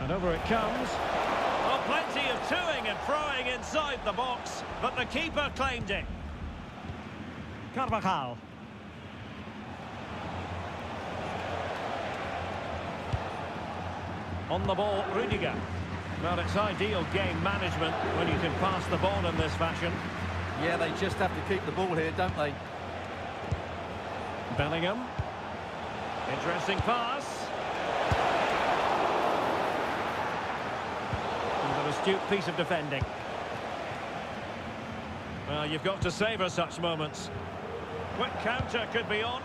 And over it comes. Well, plenty of toing and throwing inside the box, but the keeper claimed it. Carvajal. On the ball, Rudiger. Well, it's ideal game management when you can pass the ball in this fashion. Yeah, they just have to keep the ball here, don't they? Bellingham. Interesting pass. An astute piece of defending. Well, you've got to savour such moments. Quick counter could be on.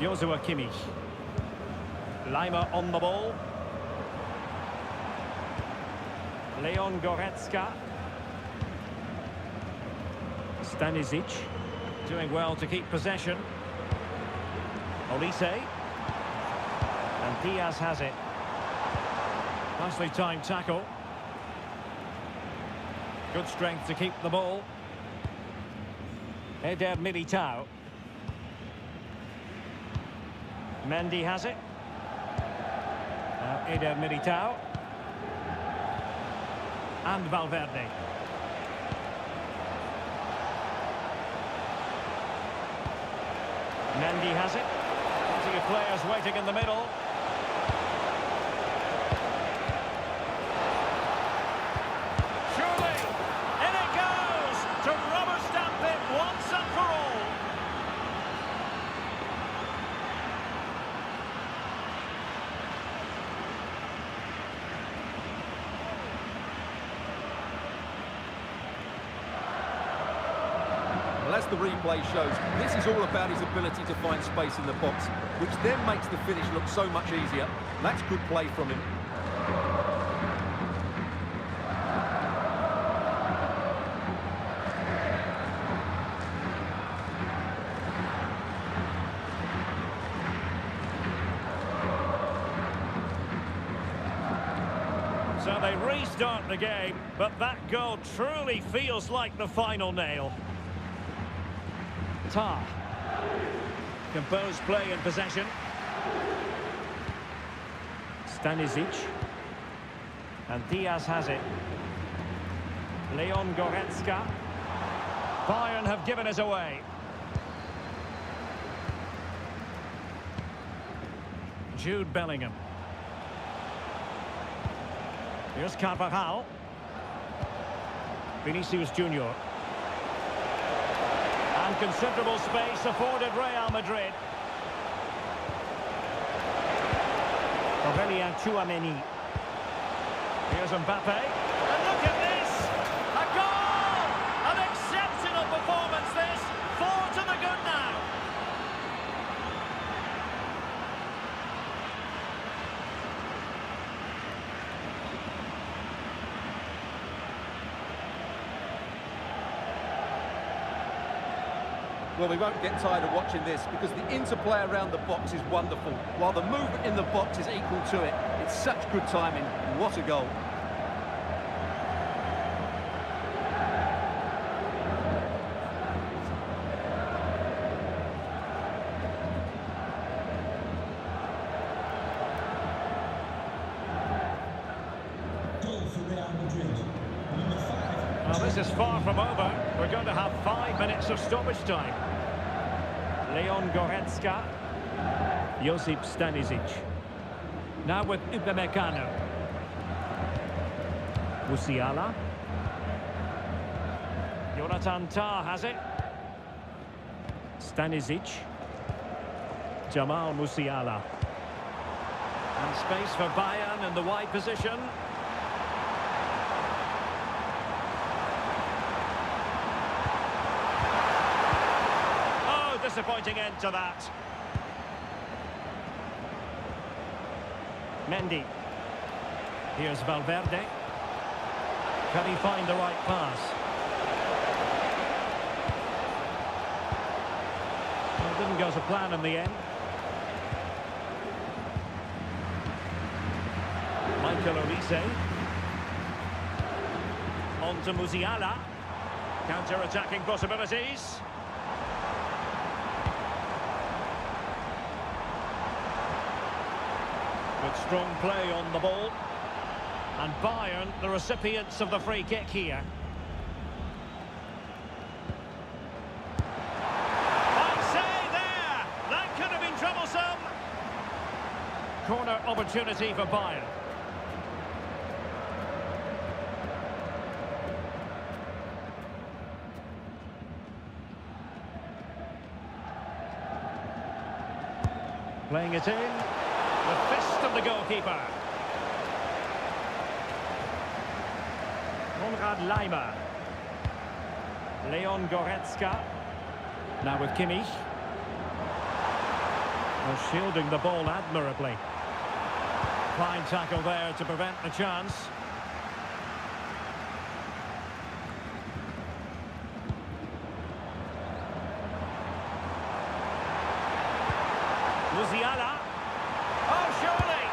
Joshua Kimmich. Lima on the ball. Leon Goretzka. Stanisic. Doing well to keep possession. Olise. And Diaz has it. Nicely timed tackle. Good strength to keep the ball. Eder Militao. Mendy has it. Now Eder Militao. And Valverde. Mendy has it. Plenty of players waiting in the middle. Surely, in it goes to rubber stamp it once and for all. Well, as the replay shows, this is all about his ability to find space in the box, which then makes the finish look so much easier. That's good play from him. So they restart the game, but that goal truly feels like the final nail. Tar. Composed play in possession. Stanisic. And Diaz has it. Leon Goretzka. Bayern have given it away. Jude Bellingham. Here's Carvajal. Vinicius Junior. And considerable space afforded Real Madrid. Aurelien Tchouameni. Here's Mbappé. And look at this! A goal! An exceptional performance this. 4 to the good now. Well, we won't get tired of watching this because the interplay around the box is wonderful, while the movement in the box is equal to it. It's such good timing. What a goal. Well, this is far from over. We're going to have 5 minutes of stoppage time. Leon Goretzka. Josip Stanisic. Now with Upamecano. Musiala. Jonathan Tah has it. Stanisic. Jamal Musiala. And space for Bayern in the wide position. Oh, disappointing end to that. Mendy. Here's Valverde. Can he find the right pass? Well, it didn't go to plan in the end. Michael Olise. On to Musiala. Counter-attacking possibilities. Good strong play on the ball. And Bayern, the recipients of the free kick here. I'd say there! That could have been troublesome. Corner opportunity for Bayern. Playing it in. The fist of the goalkeeper. Konrad Laimer. Leon Goretzka. Now with Kimmich. Well, shielding the ball admirably. Fine tackle there to prevent the chance. Musiala. Oh, surely!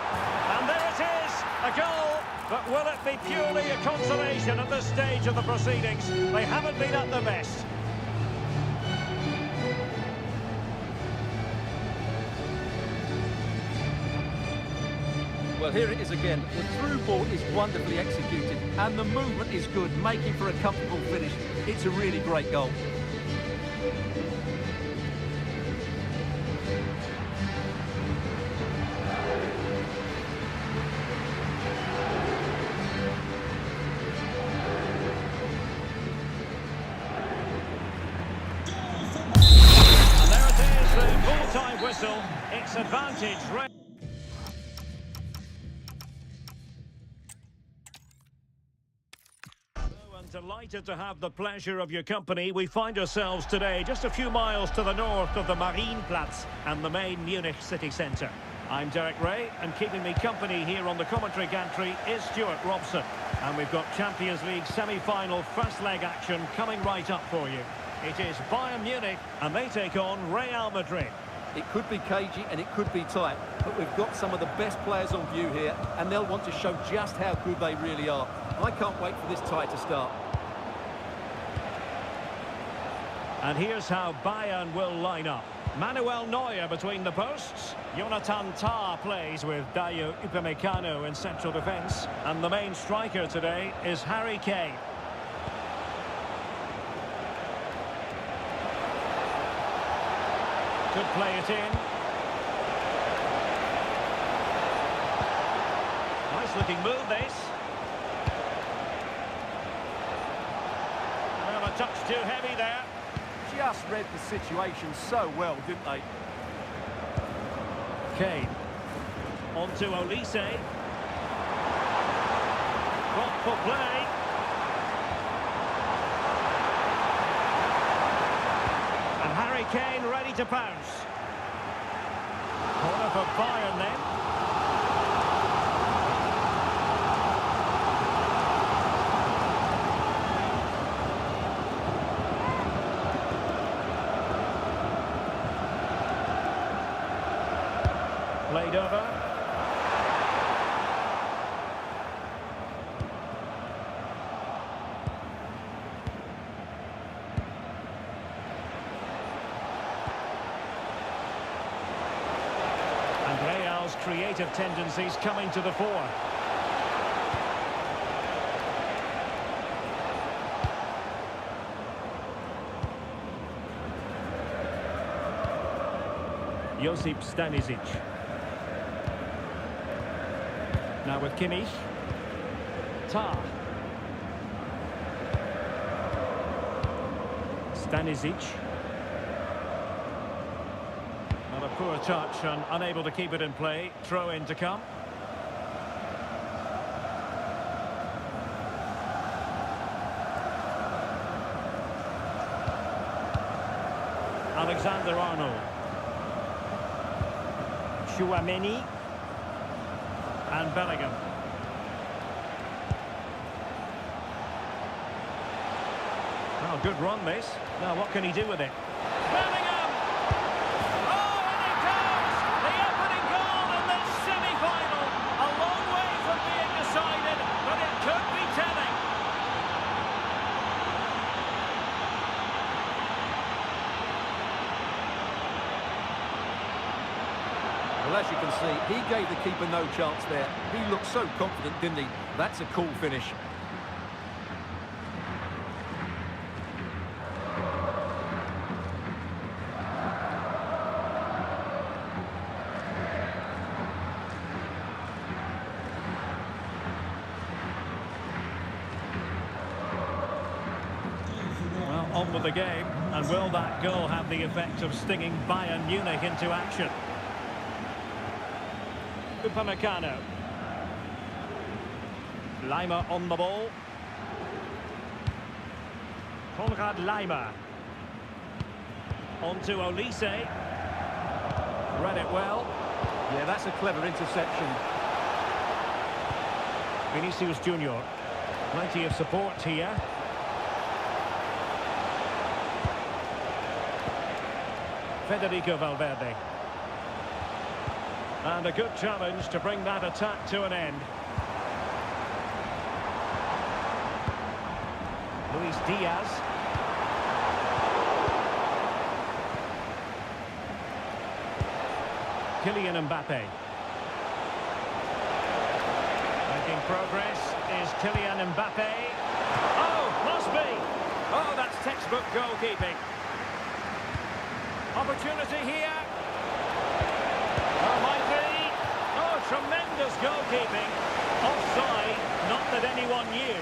And there it is, a goal. But will it be purely a consolation at this stage of the proceedings? They haven't been at their best. Well, here it is again. The through ball is wonderfully executed and the movement is good, making for a comfortable finish. It's a really great goal. And there it is, the full-time whistle. It's advantage. Delighted to have the pleasure of your company. We find ourselves today just a few miles to the north of the Marienplatz and the main Munich city centre. I'm Derek Ray, and keeping me company here on the commentary gantry is Stuart Robson. And we've got Champions League semi-final first leg action coming right up for you. It is Bayern Munich, and they take on Real Madrid. It could be cagey and it could be tight, but we've got some of the best players on view here, and they'll want to show just how good they really are. I can't wait for this tie to start. And here's how Bayern will line up. Manuel Neuer between the posts. Jonathan Tah plays with Dayo Upamecano in central defence. And the main striker today is Harry Kane. Could play it in. Nice looking move, this. Well, a touch too heavy there. Just read the situation so well, didn't they? Kane. On to Olise. Thoughtful play. And Harry Kane ready to pounce. Corner for Bayern then. Played over. And Real's creative tendencies coming to the fore. Josip Stanisic. Now with Kimmich. Tar. Stanisic. Not a poor touch and unable to keep it in play. Throw in to come. Alexander-Arnold. Chouameni. And Bellingham. Oh, good run this. Now what can he do with it? Bellingham! Oh, and it goes! The opening goal in this semi-final. A long way from being decided, but it could be telling. Well, as you can see, he gave the keeper no chance there. He looked so confident, didn't he? That's a cool finish. Well, on with the game. And will that goal have the effect of stinging Bayern Munich into action? Upamecano. Leimer on the ball. Konrad Leimer. On to Olise. Read it well. Yeah, that's a clever interception. Vinicius Junior. Plenty of support here. Federico Valverde. And a good challenge to bring that attack to an end. Luis Diaz. Kylian Mbappé. Making progress is Kylian Mbappé. Oh, must be. Oh, that's textbook goalkeeping. Opportunity here. Oh, might be. Oh, tremendous goalkeeping. Offside, not that anyone knew.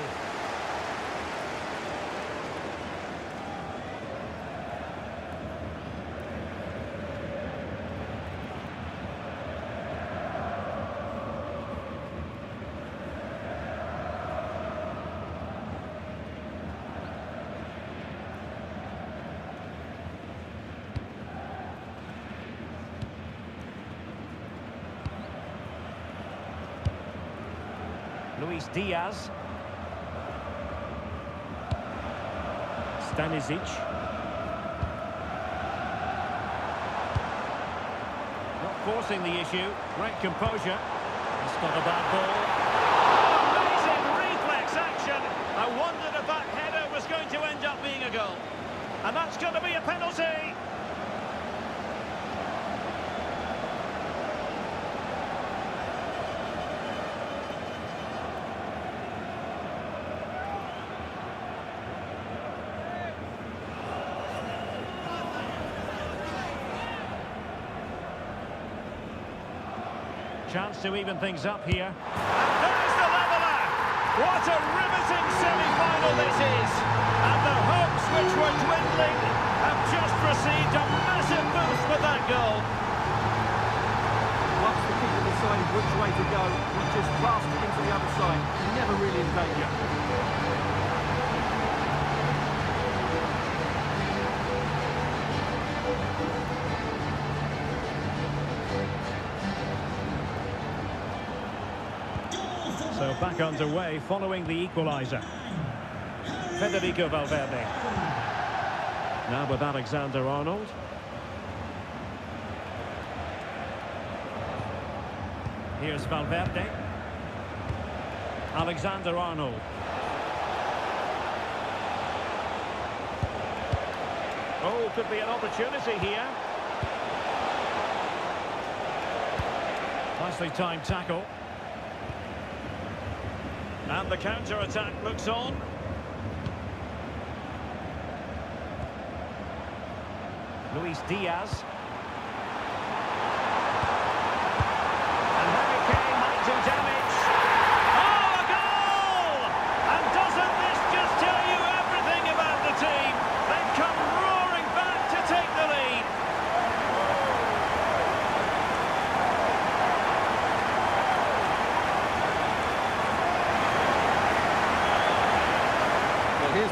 Luis Diaz. Stanisic. Not forcing the issue. Great composure. It's not a bad ball. Amazing reflex action. I wondered if that header was going to end up being a goal. And that's going to be a penalty. Chance to even things up here. And there's the leveller! What a riveting semi-final this is! And the hopes which were dwindling have just received a massive boost with that goal. Once the keeper decided which way to go, he just passed it into the other side. Never really in danger. So back underway following the equaliser. Federico Valverde. Now with Alexander-Arnold. Here's Valverde. Alexander-Arnold. Oh, could be an opportunity here. Nicely timed tackle. And the counter-attack looks on. Luis Diaz.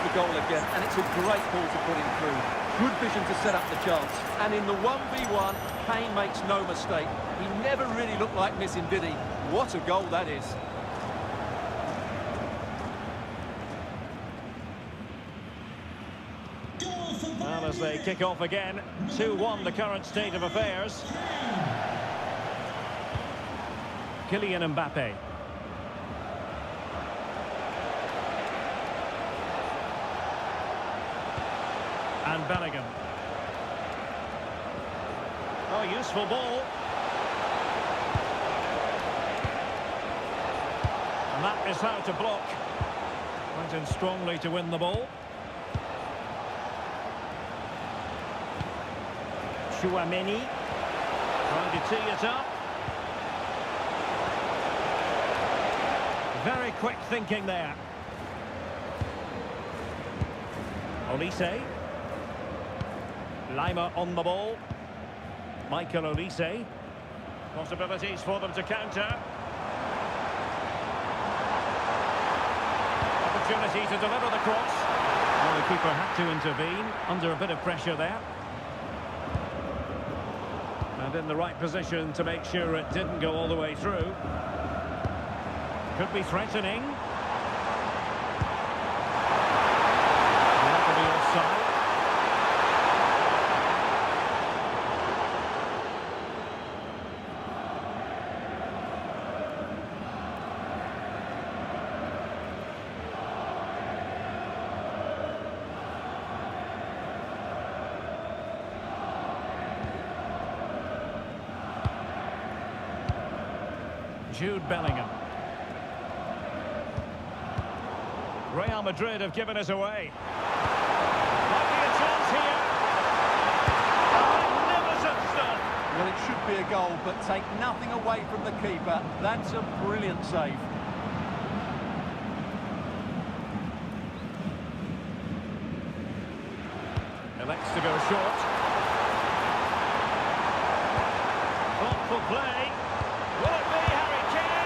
the goal again, and it's a great ball to put him through. Good vision to set up the chance. And in the 1v1, Kane makes no mistake. He never really looked like missing, did he? What a goal that is. Well, as they kick off again, 2-1 the current state of affairs. Kylian Mbappé. And Bellingham. Oh, useful ball. And that is how to block. Went in strongly to win the ball. Tchouameni. Trying to tee it up. Very quick thinking there. Olise. Lima on the ball. Michael Olise. Possibilities for them to counter. Opportunity to deliver the cross. Well, the keeper had to intervene under a bit of pressure there. And in the right position to make sure it didn't go all the way through. Could be threatening. That could be offside. Jude Bellingham. Real Madrid have given us away. Might be a chance here. A magnificent stop. Well, it should be a goal, but take nothing away from the keeper. That's a brilliant save. Elects to go short. Thoughtful play. Will it be Harry Kane?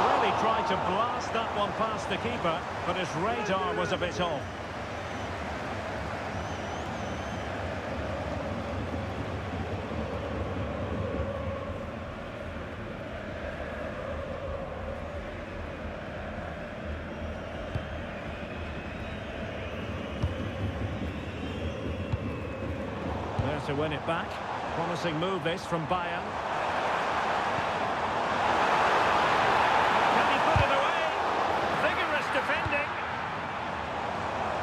Really tried to blast that one past the keeper, but his radar was a bit off. There to win it back. Promising move this from Bayern.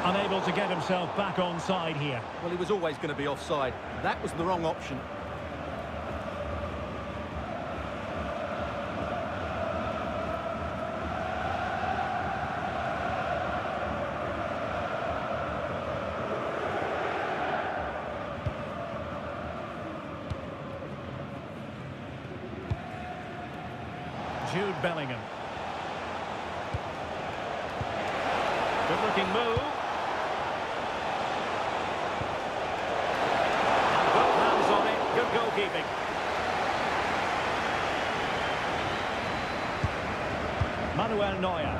Unable to get himself back onside here. Well, he was always going to be offside. That was the wrong option. Jude Bellingham. Good looking move. Good goalkeeping. Manuel Neuer.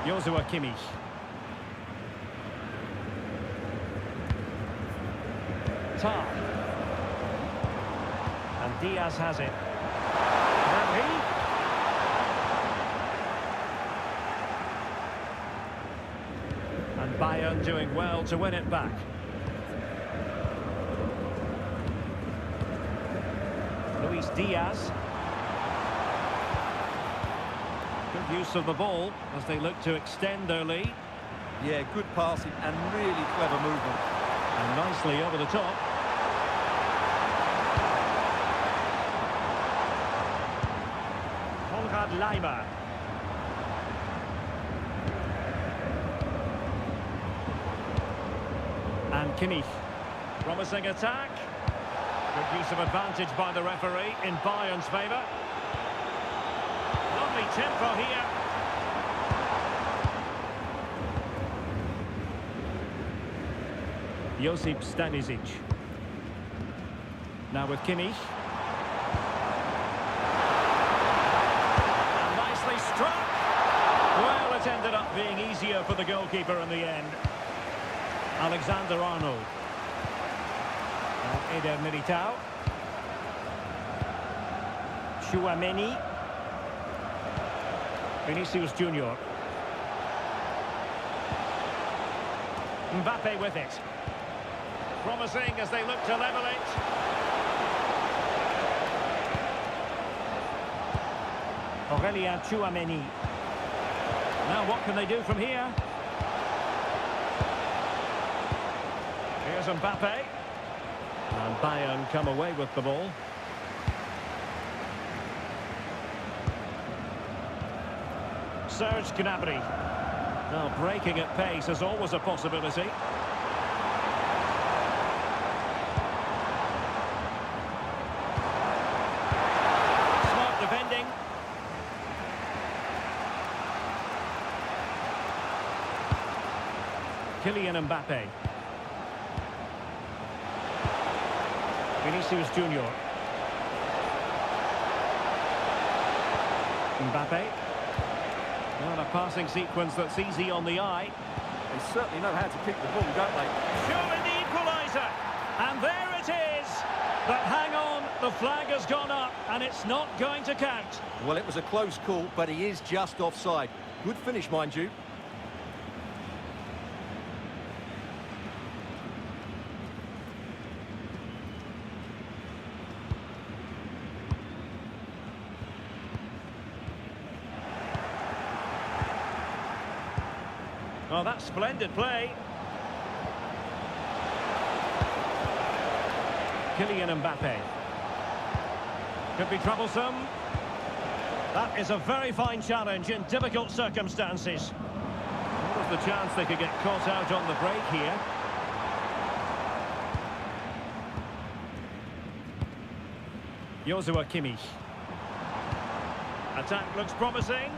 Joshua Kimmich. Tar. And Diaz has it. Mbappé. And Bayern doing well to win it back. Luis Diaz. Good use of the ball as they look to extend their lead. Yeah, good passing and really clever movement. And nicely over the top. Lima. And Kimmich. Promising attack. Good use of advantage by the referee in Bayern's favour. Lovely tempo here. Josip Stanisic. Now with Kimmich. easier for the goalkeeper in the end. Alexander-Arnold. Eder Militao. Tchouaméni. Vinicius Junior. Mbappé with it. Promising as they look to level it. Aurélien Tchouaméni. Now what can they do from here? Here's Mbappé. And Bayern come away with the ball. Serge Gnabry. Now breaking at pace is always a possibility. Smart defending. Kylian Mbappé. Vinicius Junior. Mbappé. Well, a passing sequence that's easy on the eye. They certainly know how to kick the ball, don't they? Showing the equaliser. And there it is. But hang on, the flag has gone up and it's not going to count. Well, it was a close call, but he is just offside. Good finish, mind you. Oh, that's splendid play. Kylian Mbappé. Could be troublesome. That is a very fine challenge in difficult circumstances. What was the chance they could get caught out on the break here? Joshua Kimmich. Attack looks promising.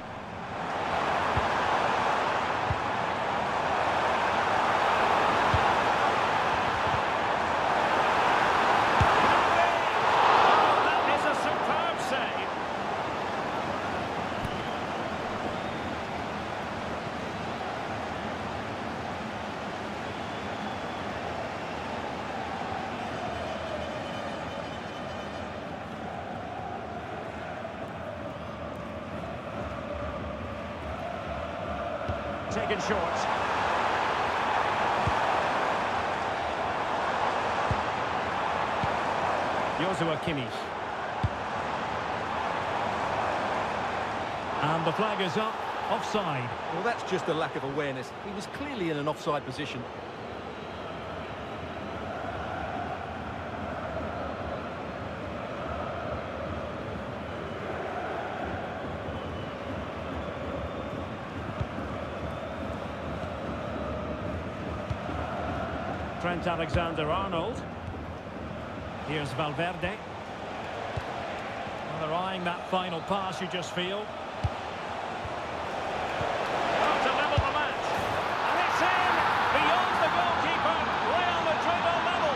Taken short. Joshua Kimmich. And the flag is up, offside. Well, that's just a lack of awareness. He was clearly in an offside position. Trent Alexander-Arnold. Here's Valverde. Well, they're eyeing that final pass, you just feel. Oh, to level the match. And it's in! Beyond the goalkeeper. Real Madrid on level.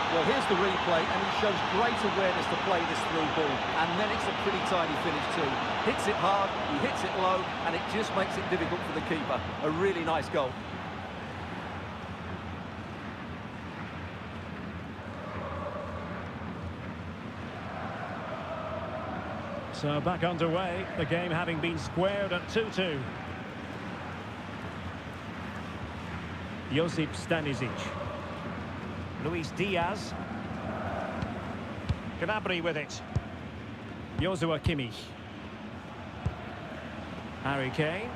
Well, here's the replay, and he shows great awareness to play this through ball. And then it's a pretty tidy finish too. Hits it hard, he hits it low, and it just makes it difficult for the keeper. A really nice goal. So back underway, the game having been squared at 2-2. Josip Stanisic. Luis Diaz. Gnabry with it. Joshua Kimmich. Harry Kane.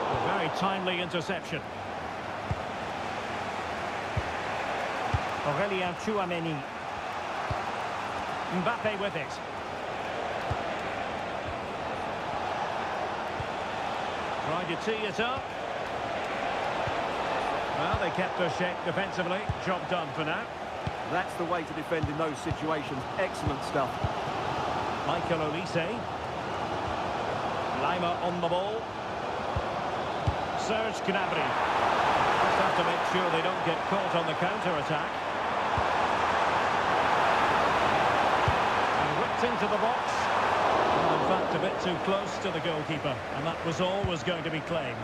A very timely interception. Aurélien Tchouaméni. Mbappé with it. Tried to tee it up. Well, they kept their shape defensively. Job done for now. That's the way to defend in those situations. Excellent stuff. Michael Olise. Lima on the ball. Serge Gnabry. Just have to make sure they don't get caught on the counter-attack. into the box. Well, in fact, a bit too close to the goalkeeper, and that was always going to be claimed.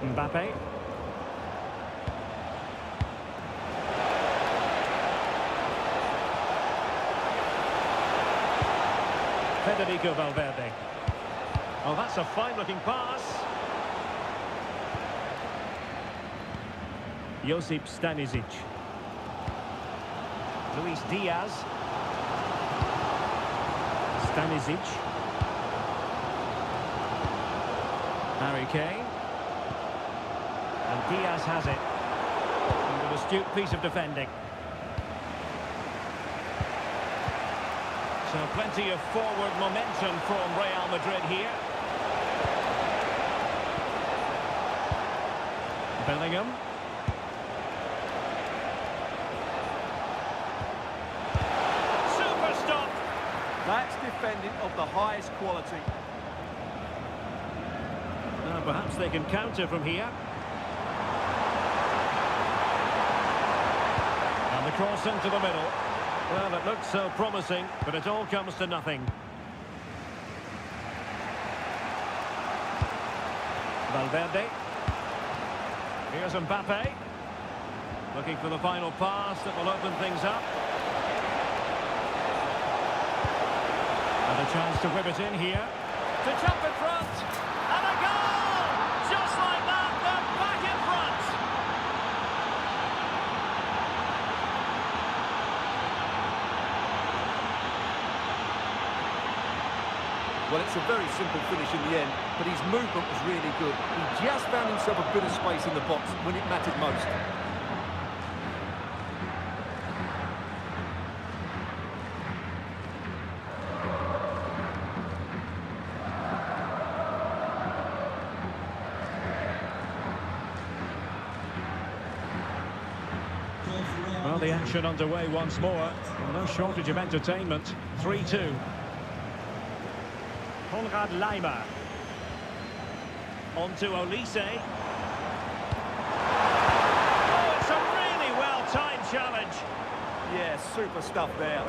Mbappé. Federico Valverde. Oh, that's a fine-looking pass. Josip Stanisic. Luis Diaz. Stanisic. Harry Kane. And Diaz has it. And an astute piece of defending. So plenty of forward momentum from Real Madrid here. Bellingham. Super stop. That's defending of the highest quality. Now perhaps they can counter from here. And the cross into the middle. Well, it looked so promising, but it all comes to nothing. Valverde. Here's Mbappé. Looking for the final pass that will open things up. And a chance to whip it in here. To jump in front. And a goal! Just like that, they're back in front. Well, it's a very simple finish in the end, but his movement was really good. He just found himself a bit of space in the box when it mattered most. Well, the action underway once more. No shortage of entertainment. 3-2. Konrad Laimer. On to Olise. Oh, it's a really well-timed challenge. Yeah, super stuff there.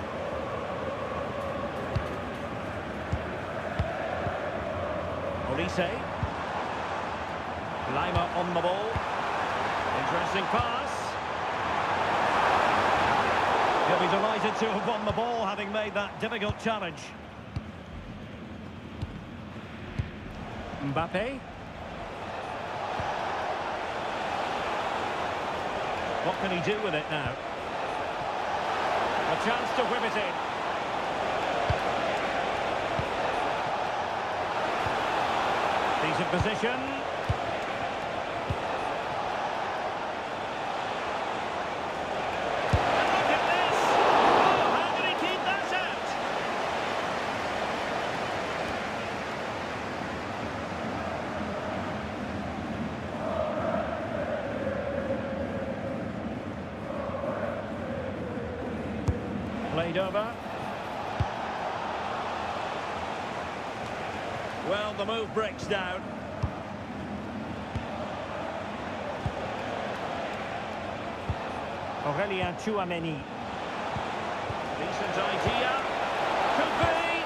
Olise. Laimer on the ball. Interesting pass. He'll be delighted to have won the ball, having made that difficult challenge. Mbappé. What can he do with it now? A chance to whip it in. Decent position. And look at this. Oh, how did he keep that out? Played over. Well, the move breaks down. Aurélien Tchouaméni. Decent idea. Could be.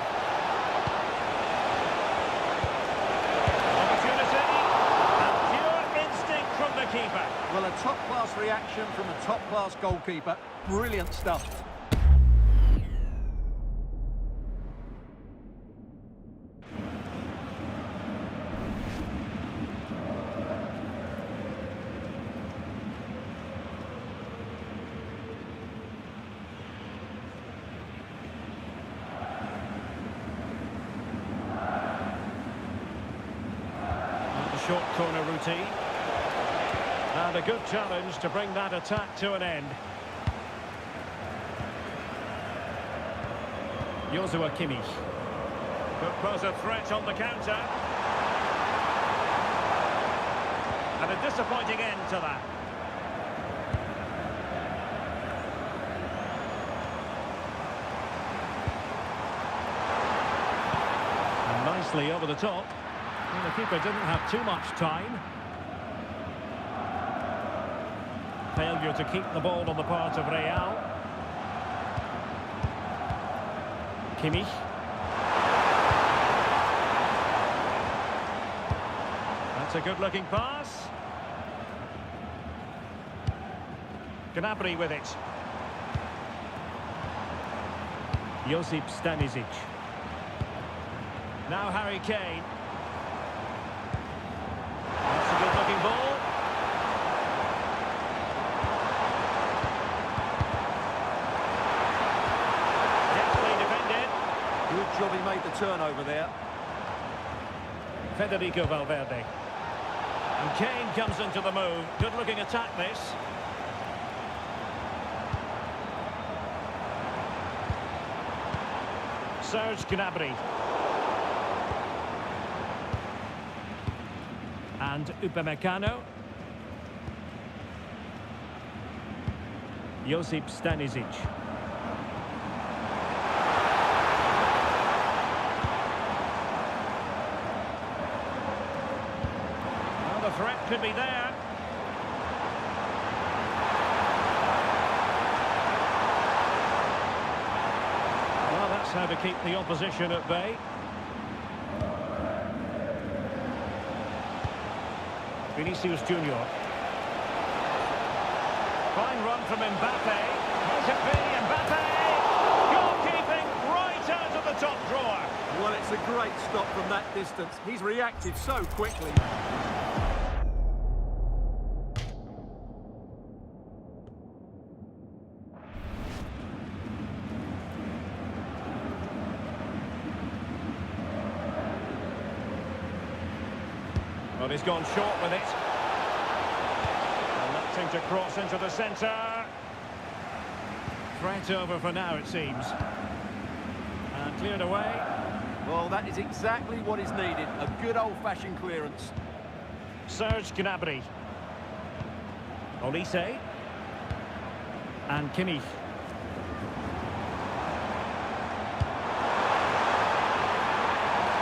Opportunity. And pure instinct from the keeper. Well, a top-class reaction from a top-class goalkeeper. Brilliant stuff. Short corner routine. And a good challenge to bring that attack to an end. Joshua Kimmich. Could pose a threat on the counter. And a disappointing end to that. And nicely over the top. Well, the keeper didn't have too much time. Failure to keep the ball on the part of Real. Kimmich. That's a good-looking pass. Gnabry with it. Josip Stanisic. Now Harry Kane. That's a good-looking ball. Deftly defended. Good job he made the turnover there. Federico Valverde. And Kane comes into the move. Good-looking attack, this. Serge Gnabry. And Upamecano. Josip Stanisic. Well, the threat could be there. Well, that's how to keep the opposition at bay. Vinicius Junior. Fine run from Mbappé. Has it be Mbappé? Goalkeeping right out of the top drawer. Well, it's a great stop from that distance. He's reacted so quickly. Well, he's gone short with it. Electing to cross into the centre. Threat over for now, it seems. And cleared away. Well, that is exactly what is needed. A good old-fashioned clearance. Serge Gnabry. Olise. And Kimmich.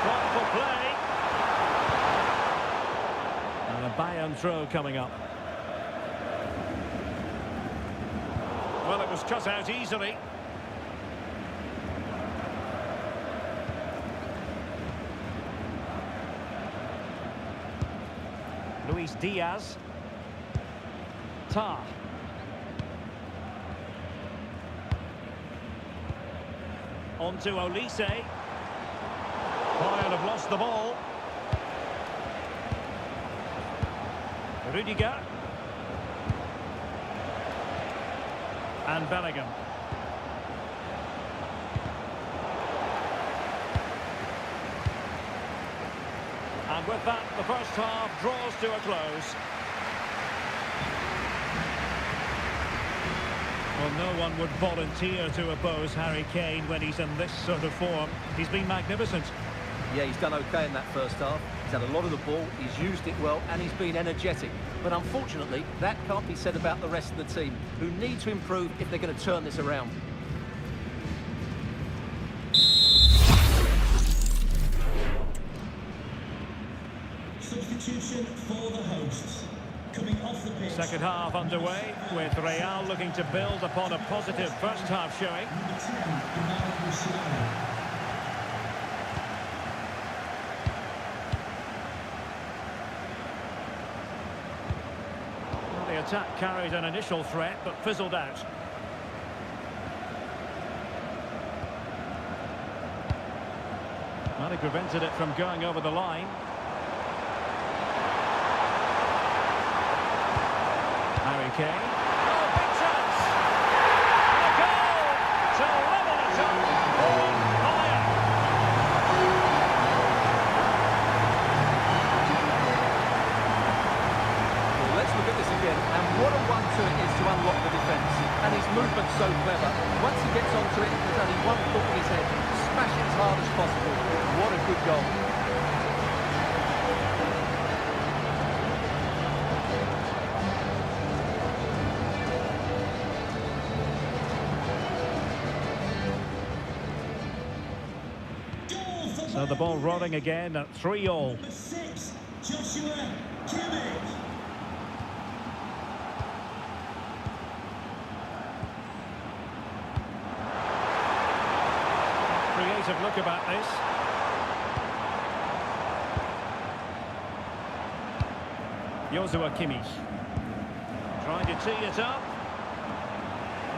Thoughtful play. And a Bayern throw coming up. Well, it was cut out easily. Luis Diaz. Tar. On to Olise. Bayern have lost the ball. Rudiger. And Bellingham. And with that, the first half draws to a close. Well, no one would volunteer to oppose Harry Kane when he's in this sort of form. He's been magnificent. Yeah, he's done okay in that first half. He's had a lot of the ball, he's used it well, and he's been energetic. But unfortunately, that can't be said about the rest of the team, who need to improve if they're going to turn this around. Substitution for the hosts. Coming off the pitch. Second half underway, with Real looking to build upon a positive first half showing. Number 10, Musiala. The attack carried an initial threat, but fizzled out. Well, he prevented it from going over the line. Harry Kane. Oh, big chance! And a goal to level it up for Bayern. Well, let's look at this again, and what a 1-2 it is to unlock the defence. And his movement's so clever. Once he gets onto it, there's only one thought in his head. Smash it as hard as possible. What a good goal. So the ball rolling again at 3-all. Number 6, Joshua Kimmich. Free look about this. Joshua Kimmich. Trying to tee it up.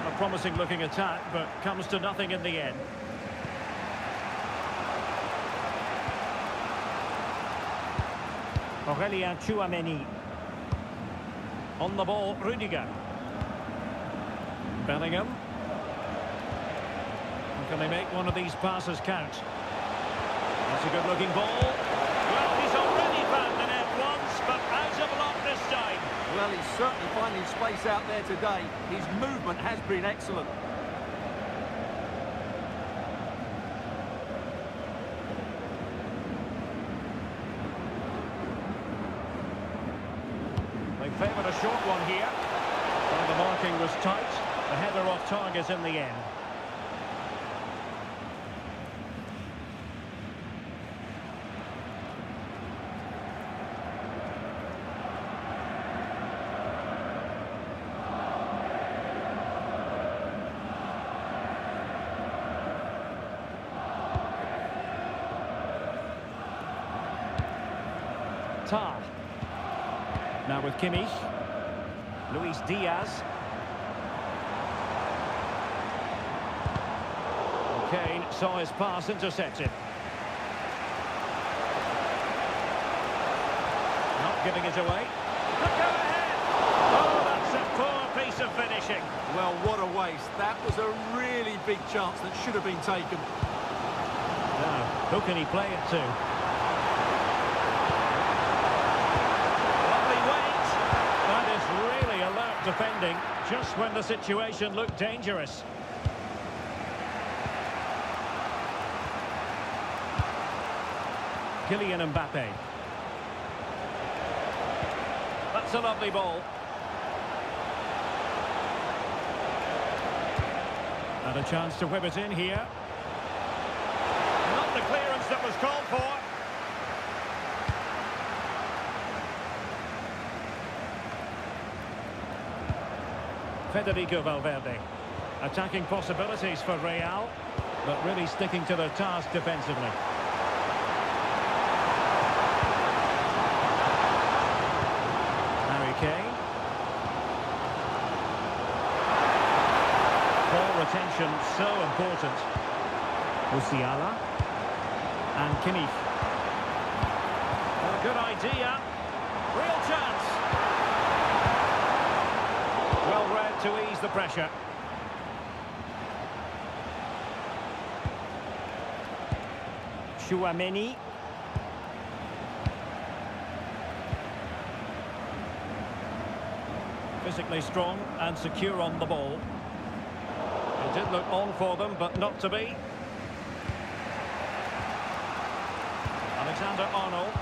A promising looking attack, but comes to nothing in the end. Aurelien Tchouameni. On the ball, Rudiger. Bellingham. Can they make one of these passes count? That's a good-looking ball. Well, he's already found the net once, but out of luck this time. Well, he's certainly finding space out there today. His movement has been excellent. They favoured a short one here. Well, the marking was tight. The header off target in the end. Tar. Now with Kimmich. Luis Diaz. Kane saw his pass intercepted. Not giving it away. Look go ahead! Oh, that's a poor piece of finishing. Well, what a waste. That was a really big chance that should have been taken. Now, who can he play it to? Lovely wait. That is really alert defending, just when the situation looked dangerous. Kylian Mbappé. That's a lovely ball. And a chance to whip it in here. Not the clearance that was called for. Federico Valverde. Attacking possibilities for Real, but really sticking to their task defensively. Harry Kane. Ball retention so important. Musiala. And Kimmich. Well, good idea. Real chance. Well read to ease the pressure. Tchouameni. Physically strong and secure on the ball. It did look on for them, but not to be. Alexander-Arnold.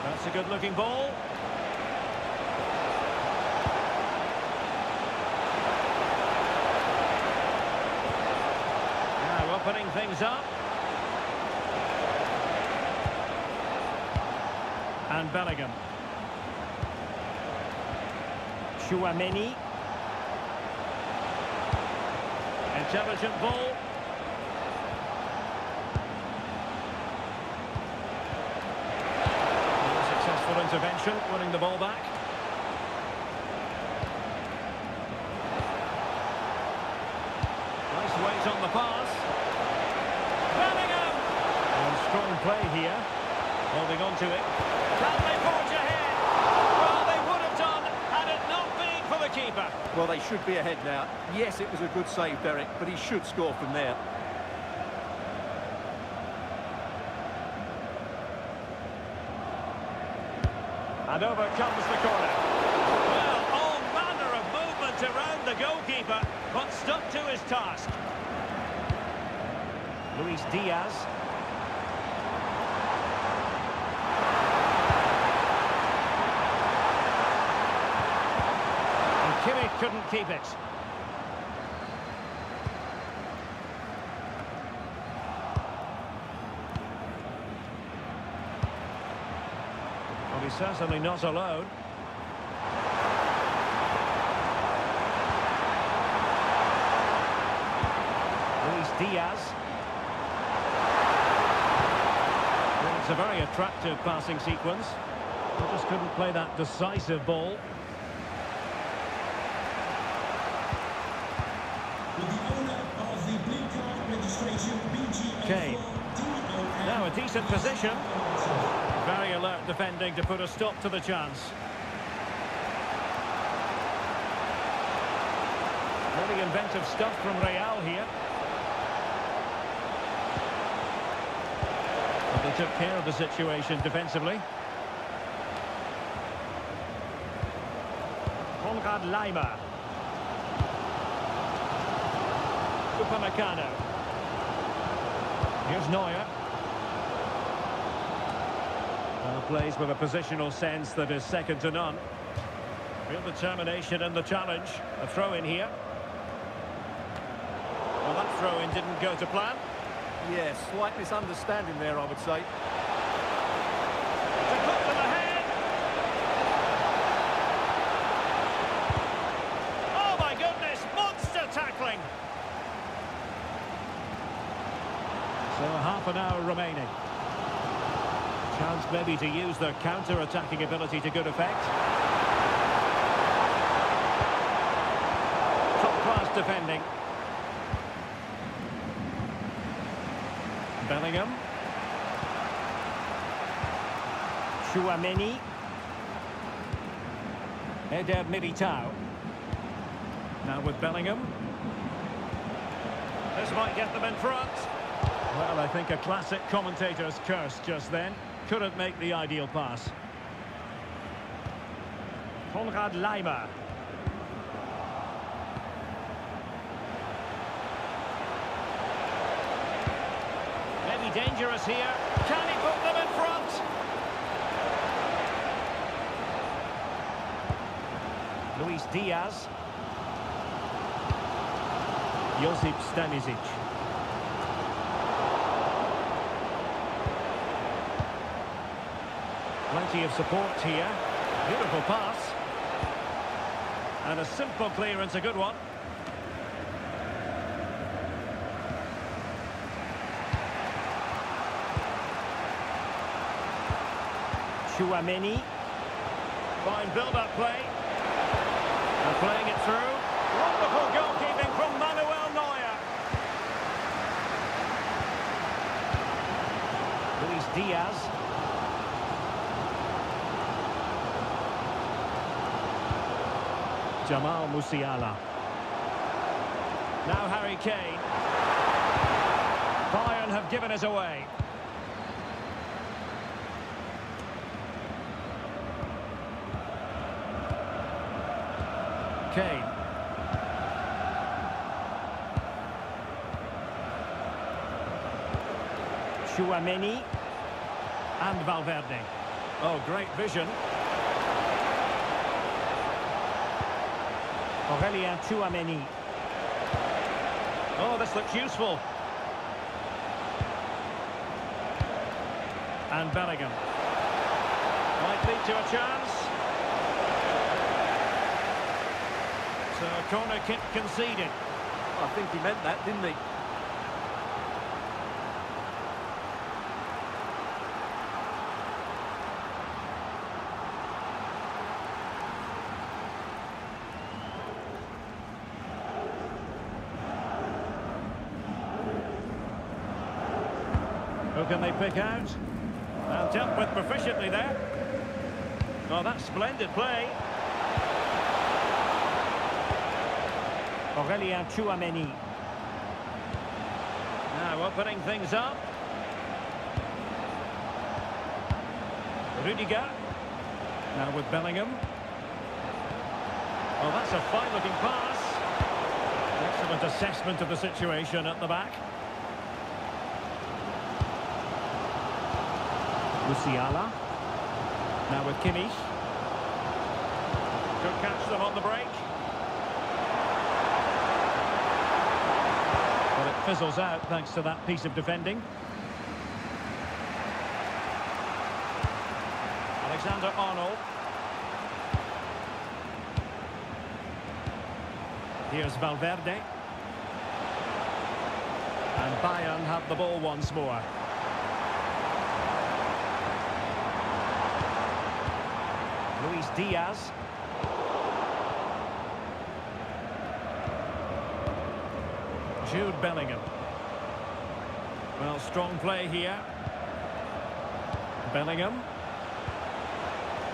That's a good-looking ball. Now opening things up. And Bellingham. Tchouameni. Intelligent ball. Successful intervention, winning the ball back. Nice weight on the pass. Bellingham! And strong play here. Holding on to it. Can they forge ahead? Well, they would have done had it not been for the keeper. Well, they should be ahead now. Yes, it was a good save, Derek, but he should score from there. And over comes the corner. Well, all manner of movement around the goalkeeper, but stuck to his task. Luis Diaz. And Kimmich couldn't keep it. Well, he's certainly not alone. Luis Diaz. It's a very attractive passing sequence. He just couldn't play that decisive ball. With the owner of the blue card registration, Kane. BG04DON. Now a decent position. Very alert defending to put a stop to the chance. Really inventive stuff from Real here. But they took care of the situation defensively. Konrad Laimer. Upamecano. Here's Neuer. Plays with a positional sense that is second to none. Real determination in the challenge. A throw in here. Well, that throw in didn't go to plan. Yeah, slight misunderstanding there, I would say. To put them ahead. Oh my goodness, monster tackling. So half an hour remaining. Chance maybe to use their counter-attacking ability to good effect. Top-class defending. Bellingham. Tchouaméni. Eder Militao. Now with Bellingham. This might get them in front. Well, I think a classic commentator's curse just then. Couldn't make the ideal pass. Konrad Laimer. Maybe dangerous here. Can he put them in front? Luis Diaz. Josip Stanisic. Plenty of support here. Beautiful pass. And a simple clearance, a good one. Tchouaméni. Fine build-up play. And playing it through. Wonderful goalkeeping from Manuel Neuer. Luis Diaz. Jamal Musiala. Now Harry Kane. Bayern have given us away. Kane. Tchouaméni. And Valverde. Oh, great vision. Aurélien Tchouaméni. Oh, this looks useful. And Bellingham. Might lead to a chance. So a corner kick conceded. I think he meant that, didn't he? Who can they pick out? And dealt with proficiently there. Oh, that's splendid play. Aurélien Tchouaméni. Now opening things up. Rudiger. Now with Bellingham. Oh, that's a fine-looking pass. Excellent assessment of the situation at the back. Musiala. Now with Kimmich. Could catch them on the break. Well, it fizzles out thanks to that piece of defending. Alexander-Arnold. Here's Valverde. And Bayern have the ball once more. Luis Diaz. Jude Bellingham. Well, strong play here. Bellingham.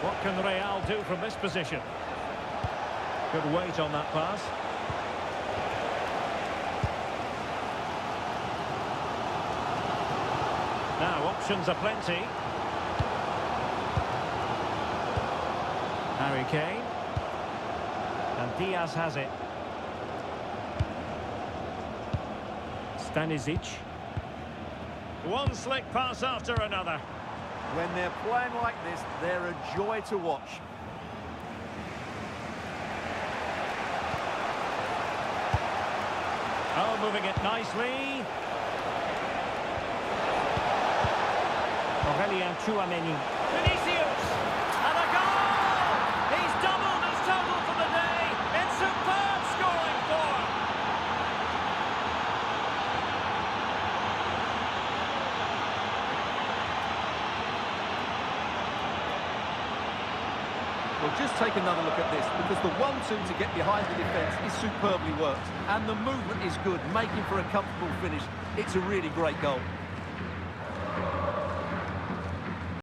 What can Real do from this position? Good weight on that pass. Now, options are plenty. Harry Kane. And Diaz has it. Stanisic. One slick pass after another. When they're playing like this, they're a joy to watch. Oh, moving it nicely. Vinicius! And a goal! He's doubled his total for the day in superb scoring form. Well, just take another look at this, because the 1-2 to get behind the defence is superbly worked. And the movement is good, making for a comfortable finish. It's a really great goal.